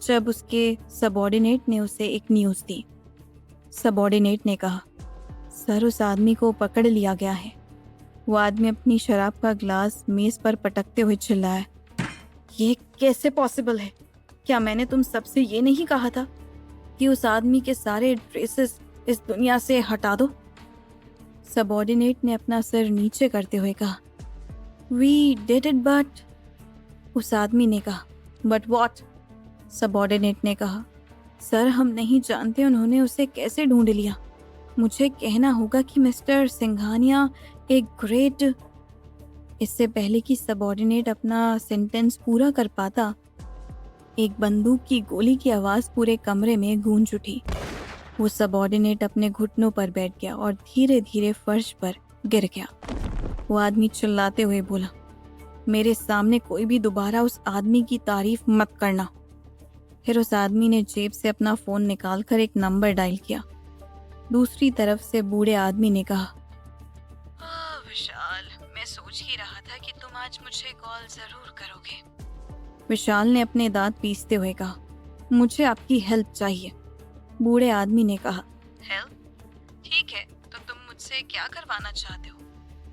जब उसके सबॉर्डिनेट ने उसे एक न्यूज़ दी। सबॉर्डिनेट ने कहा, सर, उस आदमी को पकड़ लिया गया है। वो आदमी अपनी शराब का ग्लास मेज पर पटकते हुए चिल्लाया, ये कैसे पॉसिबल है? क्या मैंने तुम सबसे ये नहीं कहा था कि उस आदमी के सारे ट्रेसेस इस दुनिया से हटा दो? सबॉर्डिनेट ने अपना सिर नीचे करते हुए कहा, वी डिड इट बट। उस आदमी ने कहा, बट व्हाट? सबॉर्डिनेट ने कहा, सर, हम नहीं जानते उन्होंने उसे कैसे ढूंढ लिया। मुझे कहना होगा कि मिस्टर सिंघानिया एक ग्रेट। इससे पहले कि सबॉर्डिनेट अपना सेंटेंस पूरा कर पाता, एक बंदूक की गोली की आवाज पूरे कमरे में गूंज उठी। वो सबॉर्डिनेट अपने घुटनों पर बैठ गया और धीरे धीरे फर्श पर गिर गया। वो आदमी चिल्लाते हुए बोला, मेरे सामने कोई भी दोबारा उस आदमी की तारीफ मत करना। फिर उस आदमी ने जेब से अपना फोन निकालकर एक नंबर डायल किया। दूसरी तरफ से बूढ़े आदमी ने कहा, विशाल, मैं सोच ही रहा था कि तुम आज मुझे कॉल जरूर करोगे। विशाल ने अपने दांत पीसते हुए कहा, मुझे आपकी हेल्प चाहिए, बूढ़े आदमी ने कहा। हेल्प? ठीक है, तो तुम मुझसे क्या करवाना चाहते हो?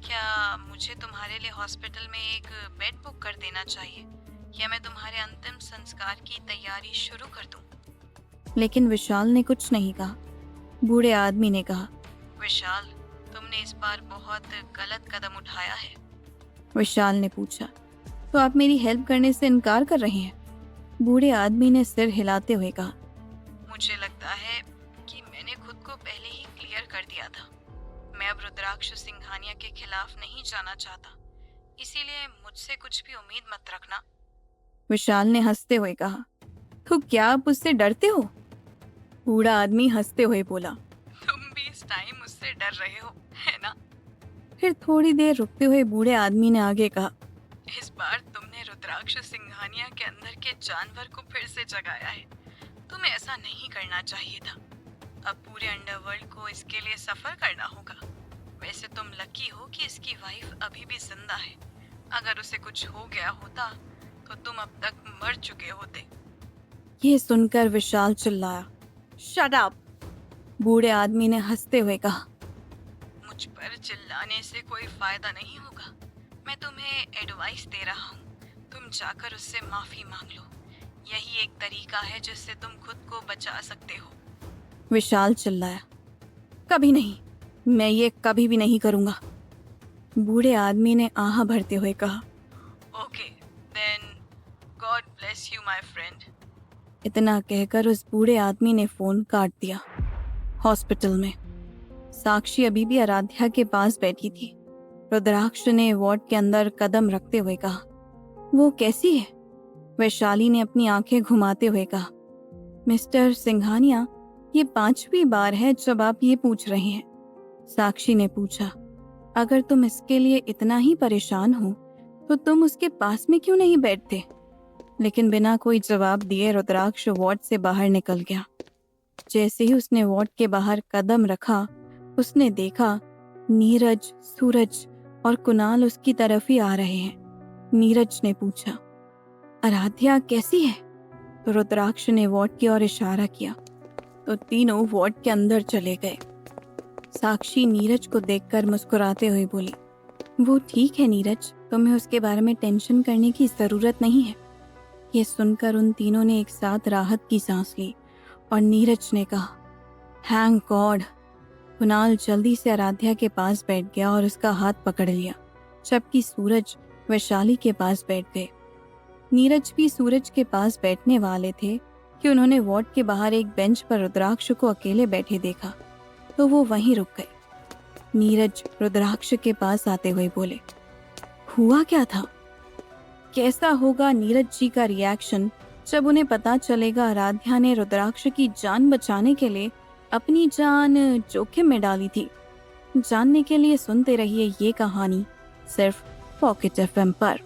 क्या मुझे तुम्हारे लिए हॉस्पिटल में एक बेड बुक कर देना चाहिए, या मैं तुम्हारे अंतिम संस्कार की तैयारी शुरू कर दूं? लेकिन विशाल ने कुछ नहीं कहा। बूढ़े आदमी ने कहा, विशाल, तुमने इस बार बहुत गलत कदम उठाया है। विशाल ने पूछा, तो आप मेरी हेल्प करने से इनकार कर रहे हैं? बूढ़े आदमी ने सिर हिलाते हुए कहा, मुझे लगता है कि मैंने खुद को पहले ही क्लियर कर दिया था। मैं अब रुद्राक्ष सिंघानिया के खिलाफ नहीं जाना चाहता, इसीलिए मुझसे कुछ भी उम्मीद मत रखना। विशाल ने हंसते हुए कहा, तो क्या आप उससे डरते हो? बूढ़ा आदमी हंसते हुए बोला, तुम भी इस टाइम मुझसे डर रहे हो, है ना? फिर थोड़ी देर रुकते हुए बूढ़े आदमी ने आगे कहा, इस बार तुमने रुद्राक्ष सिंघानिया के अंदर के जानवर को फिर से जगाया है। तुम्हें ऐसा नहीं करना चाहिए था। अब पूरे अंडरवर्ल्ड को इसके लिए सफर करना होगा। वैसे तुम लकी हो कि इसकी वाइफ अभी भी जिंदा है। अगर उसे कुछ हो गया होता तो तुम अब तक मर चुके होते। ये सुनकर विशाल चिल्लाया, शट अप! बूढ़े आदमी ने हंसते हुए कहा, मुझ पर चिल्लाने से कोई फायदा नहीं होगा। मैं तुम्हें एडवाइस दे रहा हूँ, तुम जाकर उससे माफी मांग लो। यही एक तरीका है जिससे तुम खुद को बचा सकते हो। विशाल चिल्लाया, कभी नहीं, मैं ये कभी भी नहीं करूँगा। बूढ़े आदमी ने आह भरते हुए कहा, okay, then God bless you my friend. इतना कहकर उस बूढ़े आदमी ने फोन काट दिया। हॉस्पिटल में साक्षी अभी भी आराध्या के पास बैठी थी। रुद्राक्ष ने वार्ड के अंदर कदम रखते हुए कहा, वो कैसी है? वैशाली ने अपनी आंखें घुमाते हुए कहा, मिस्टर सिंघानिया, ये 5वीं बार है जब आप ये पूछ रहे हैं। साक्षी ने पूछा, अगर तुम इसके लिए इतना ही परेशान हो तो तुम उसके पास में क्यों नहीं बैठते? लेकिन बिना कोई जवाब दिए रुद्राक्ष वार्ड से बाहर निकल गया। जैसे ही उसने वार्ड के बाहर कदम रखा, उसने देखा नीरज, सूरज और कुणाल उसकी तरफ ही आ रहे हैं। नीरज ने पूछा, आराध्या कैसी है? तो रुद्राक्ष ने वार्ड की ओर इशारा किया तो तीनों वार्ड के अंदर चले गए। साक्षी नीरज को देखकर मुस्कुराते हुए बोली, वो ठीक है नीरज, तुम्हें उसके बारे में टेंशन करने की जरूरत नहीं है। ये सुनकर उन तीनों ने एक साथ राहत की सांस ली और नीरज ने कहा, थैंक गॉड। कुणाल जल्दी से आराध्या के पास बैठ गया और उसका हाथ पकड़ लिया, जबकि सूरज वैशाली के पास बैठ गए। नीरज भी सूरज के पास बैठने वाले थे कि उन्होंने वार्ड के बाहर एक बेंच पर रुद्राक्ष को अकेले बैठे देखा तो वो वहीं रुक गए। नीरज रुद्राक्ष के पास आते हुए बोले, हुआ क्या था? कैसा होगा नीरज जी का रिएक्शन जब उन्हें पता चलेगा आराध्या ने रुद्राक्ष की जान बचाने के लिए अपनी जान जोखिम में डाली थी। जानने के लिए सुनते रहिए ये कहानी सिर्फ पॉकेट एफएम पर।